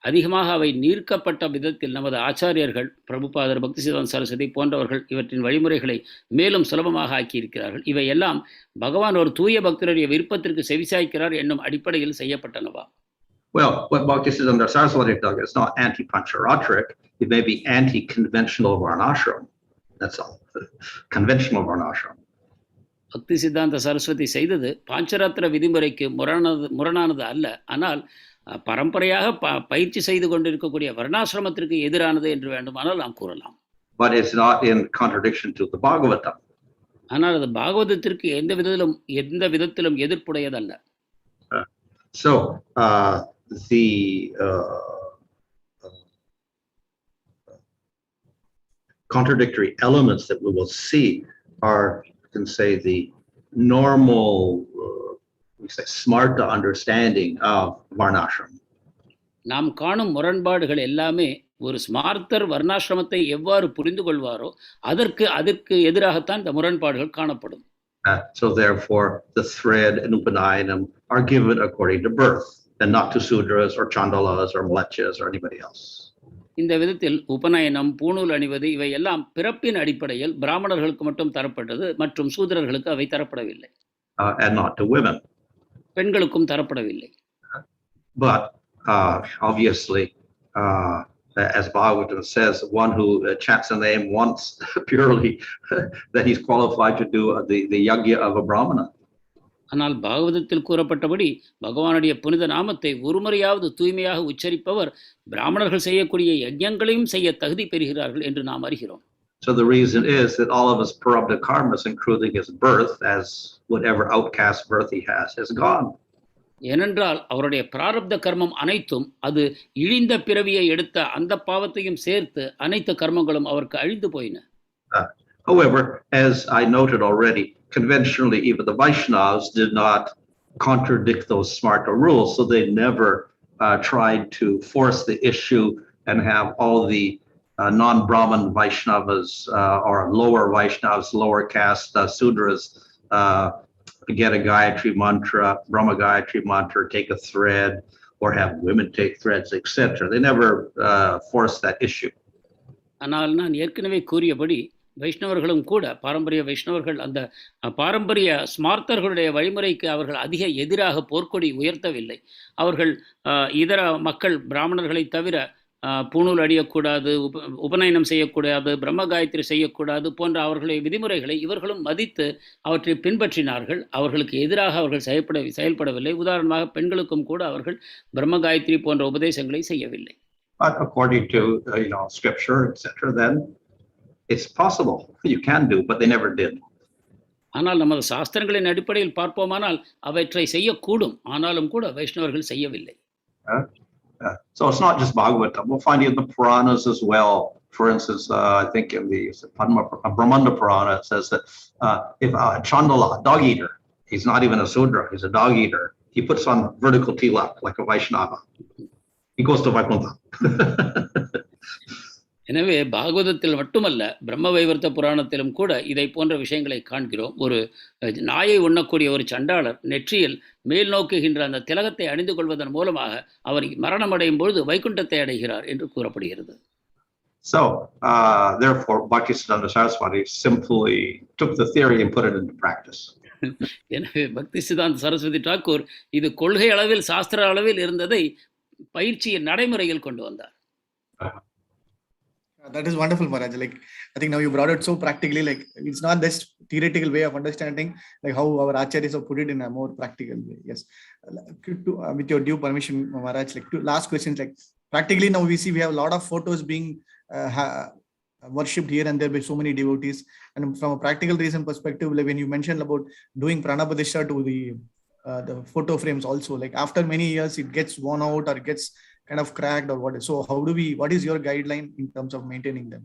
B: அதிகமாக அவை நீர்க்கப்பட்ட விதத்தில் நமது ஆச்சாரியர்கள் பிரபுபாதர் பக்திசித்தாந்த சரஸ்வதி போன்றவர்கள் இவற்றின் வழிமுறைகளை மேலும் சுலபமாக ஆக்கியிருக்கிறார்கள். இவையெல்லாம் பகவான் ஒரு தூய பக்தருடைய விருப்பத்திற்கு செவிசாய்க்கிறார் என்னும் அடிப்படையில் செய்யப்பட்டனவா?
C: Well, what Bhaktisiddhanta Saraswati does is not anti-pancharatric. It may be anti-conventional varnashram. That's all. Conventional varnashram.
B: பக்தி சித்தாந்த சரஸ்வதி செய்தது பாஞ்சராத்திர விதிமுறைக்கு முரணானது அல்ல, ஆனால் பரம்பரையாக பயிற்சி செய்து கொண்டிருக்கக்கூடிய வர்ணாசிரமத்திற்கு எதிரானது என்று வேண்டுமானால் நாம் கூறலாம்.
C: But it's not in contradiction to the Bhagavatam.
B: ஆனால் அது பாகவதத்திற்கு எந்த விதத்திலும் எதிர்ப்புடையதல்ல.
C: So the contradictory elements that we will see are, you can say, the normal smart understanding of varnashram.
B: நாம் காணும் முரண்பாடுகள் எல்லாமே ஒரு ஸ்மார்த்தர் வர்ணாசிரமத்தை எவ்வாறு புரிந்து கொள்வாரோ அதற்கு எதிராகத்தான் இந்த முரண்பாடுகள் காணப்படும்.
C: So therefore the thread and upanayam are given according to birth and not to sudras or chandalas or mlechas or anybody else.
B: இந்த விதத்தில் உபநயனம், பூணூல் அணிவது இவை எல்லாம் பிறப்பின் அடிப்படையில் பிராமணர்களுக்கு மட்டும் தரப்பட்டது மற்றும் சூத்திரர்களுக்கு அவை தரப்படவில்லை.
C: And not to women.
B: பெண்களுக்கும் தரப்படவில்லை.
C: But obviously, as Bhagavatam says, one who chants the name once purely, that he's qualified to do the yajna of a brahmana.
B: ஆனால் பாகவதத்தில் கூறப்பட்டபடி பகவானுடைய புனித நாமத்தை ஒருமுறையாவது தூய்மையாக உச்சரிப்பவர் பிராமணர்கள் செய்யக்கூடிய யஜ்ஞங்களையும் செய்ய தகுதி பெறுகிறார்கள் என்று நாம் அறிகிறோம்.
C: So the reason is that all of his prarabdha karmas, including his birth, as whatever outcast birth he has, is gone.
B: ஏனென்றால் அவருடைய பிராரப்த கர்மம் அனைத்தும் அது இழிந்த பிறவியை எடுத்த அந்த பாவத்தையும் சேர்த்து அனைத்து கர்மங்களும் அவருக்கு அழிந்து போயின.
C: However, as I noted already, conventionally even the Vaishnavas did not contradict those smarta rules, so they never tried to force the issue and have all the non-Brahman Vaishnavas or lower Vaishnavas, lower caste Sudras get a Gayatri mantra, Brahma Gayatri mantra, take a thread, or have women take threads, etc. They never forced that issue.
B: ஆனால் நான் ஏற்கனவே கூறியபடி வைஷ்ணவர்களும் கூட பாரம்பரிய வைஷ்ணவர்கள் அந்த பாரம்பரிய ஸ்மார்த்தர்களுடைய வழிமுறைக்கு அவர்கள் அதிக எதிராக போர்க்கொடி உயர்த்தவில்லை. அவர்கள் இதர மக்கள் பிராமணர்களை தவிர பூணூல் அடியக்கூடாது, உபநயனம் செய்யக்கூடாது, பிரம்ம காயத்ரி செய்யக்கூடாது போன்ற அவர்களுடைய விதிமுறைகளை இவர்களும் மதித்து அவற்றை பின்பற்றினார்கள். அவர்களுக்கு எதிராக அவர்கள் செயல்படவில்லை. உதாரணமாக பெண்களுக்கும் கூட அவர்கள் பிரம்ம காயத்ரி போன்ற உபதேசங்களை செய்யவில்லை.
C: But according to scripture, etc., then it's possible. You can do, but they never did.
B: ஆனால் நமது சாஸ்திரங்களின் அடிப்படையில் பார்ப்போமானால் அவற்றை செய்யக்கூடும், ஆனாலும் கூட வைஷ்ணவர்கள் செய்யவில்லை.
C: So it's not just Bhagavatam. We'll find it in the Puranas as well. For instance, I think in the Brahmanda Purana, it says that if a Chandala, dog eater, he's not even a Sudra, he's a dog eater, he puts on vertical tilak like a Vaishnava. He goes to Vaikuntha.
B: எனவே பாகவதத்தில் மட்டுமல்ல, பிரம்ம வைவர்த்த புராணத்திலும் கூட இதை போன்ற விஷயங்களை காண்கிறோம். ஒரு நாயை உண்ணக்கூடிய ஒரு சண்டாளர் நெற்றியில் மேல் நோக்குகின்ற அந்த திலகத்தை அணிந்து கொள்வதன் மூலமாக அவர் மரணம் அடையும் பொழுது வைகுண்டத்தை அடைகிறார் என்று கூறப்படுகிறது.
C: So therefore Bhaktisiddhanta Saraswati simply took the theory and put it into practice.
B: எனவே பக்தி சித்தாந்த சரஸ்வதி டாக்கூர் இது கொள்கை அளவில் சாஸ்திர அளவில் இருந்ததை பயிற்சியின் நடைமுறையில் கொண்டு வந்தார்.
D: That is wonderful, Maharaj. Like, I think now you brought it so practically. Like, it's not this theoretical way of understanding, like how our acharyas have put it in a more practical way. Yes. With your due permission, Maharaj, like two last questions. Like, practically now we see we have a lot of photos being worshipped here and there by so many devotees. And from a practical reason perspective, like when you mentioned about doing pranapadisha to the photo frames also, like after many years it gets worn out or it gets kind of cracked or what? So how do we? What is your guideline in terms of maintaining them?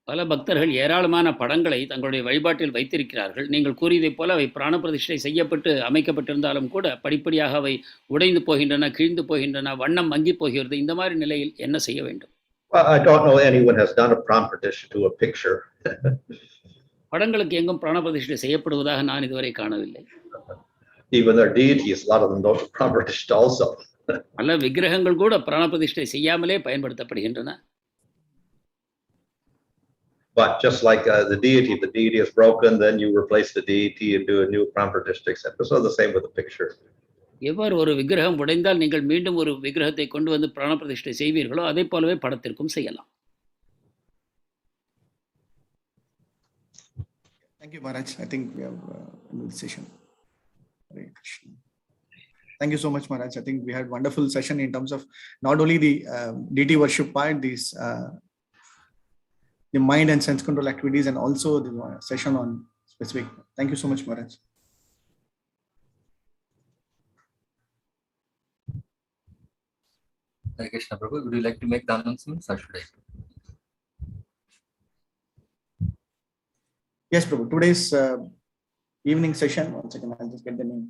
B: பல பக்தர்கள் ஏராளமான படங்களை தங்களுடைய வழிபாட்டில் வைத்திருக்கிறார்கள். நீங்கள் கூறியதைப் போல அவை பிராண பிரதிஷ்டை செய்யப்பட்டு அமைக்கப்பட்டிருந்தாலும் கூட படிப்படியாக அவை உடைந்து போகின்றன, கிழிந்து போகின்றன, வண்ணம் மங்கி போகிறது. இந்த மாதிரி நிலையில் என்ன செய்ய வேண்டும்?
C: Well, I don't know anyone has done a prāṇa pradishta to a picture.
B: படங்களுக்கு எங்கும் பிராண பிரதிஷ்டை செய்யப்படுவதாக நான் இதுவரை காணவில்லை.
C: Even their deities, a lot of them don't do prāṇa pradishta also.
B: பல விக்கிரகங்கள் கூட பிராண பிரதிஷ்டை செய்யாமலே பயன்படுத்தப்படுகின்றன.
C: But just like the deity, if the deity is broken, then you replace the deity and do a new prāṇa pradishta, etc. So the same with the picture.
B: எவ்வாறு ஒரு விக்கிரகம் உடைந்தால் நீங்கள் மீண்டும் ஒரு விக்கிரகத்தை கொண்டு வந்து பிராண பிரதிஷ்டை செய்வீர்களோ அதே போலவே படத்திற்கும் செய்யலாம்.
D: Thank you, Maharaj. I think we have a session. Hare Krishna. Thank you so much, Maharaj. I think we had wonderful session in terms of not only the deity worship part, the mind and sense control activities, and also the session on specific. Thank you so much, Maharaj.
A: Hare Krishna, Prabhu. Would you like to make the announcements or should I?
D: Yes, Prabhu. Today's evening session, one second, I'll just get the name.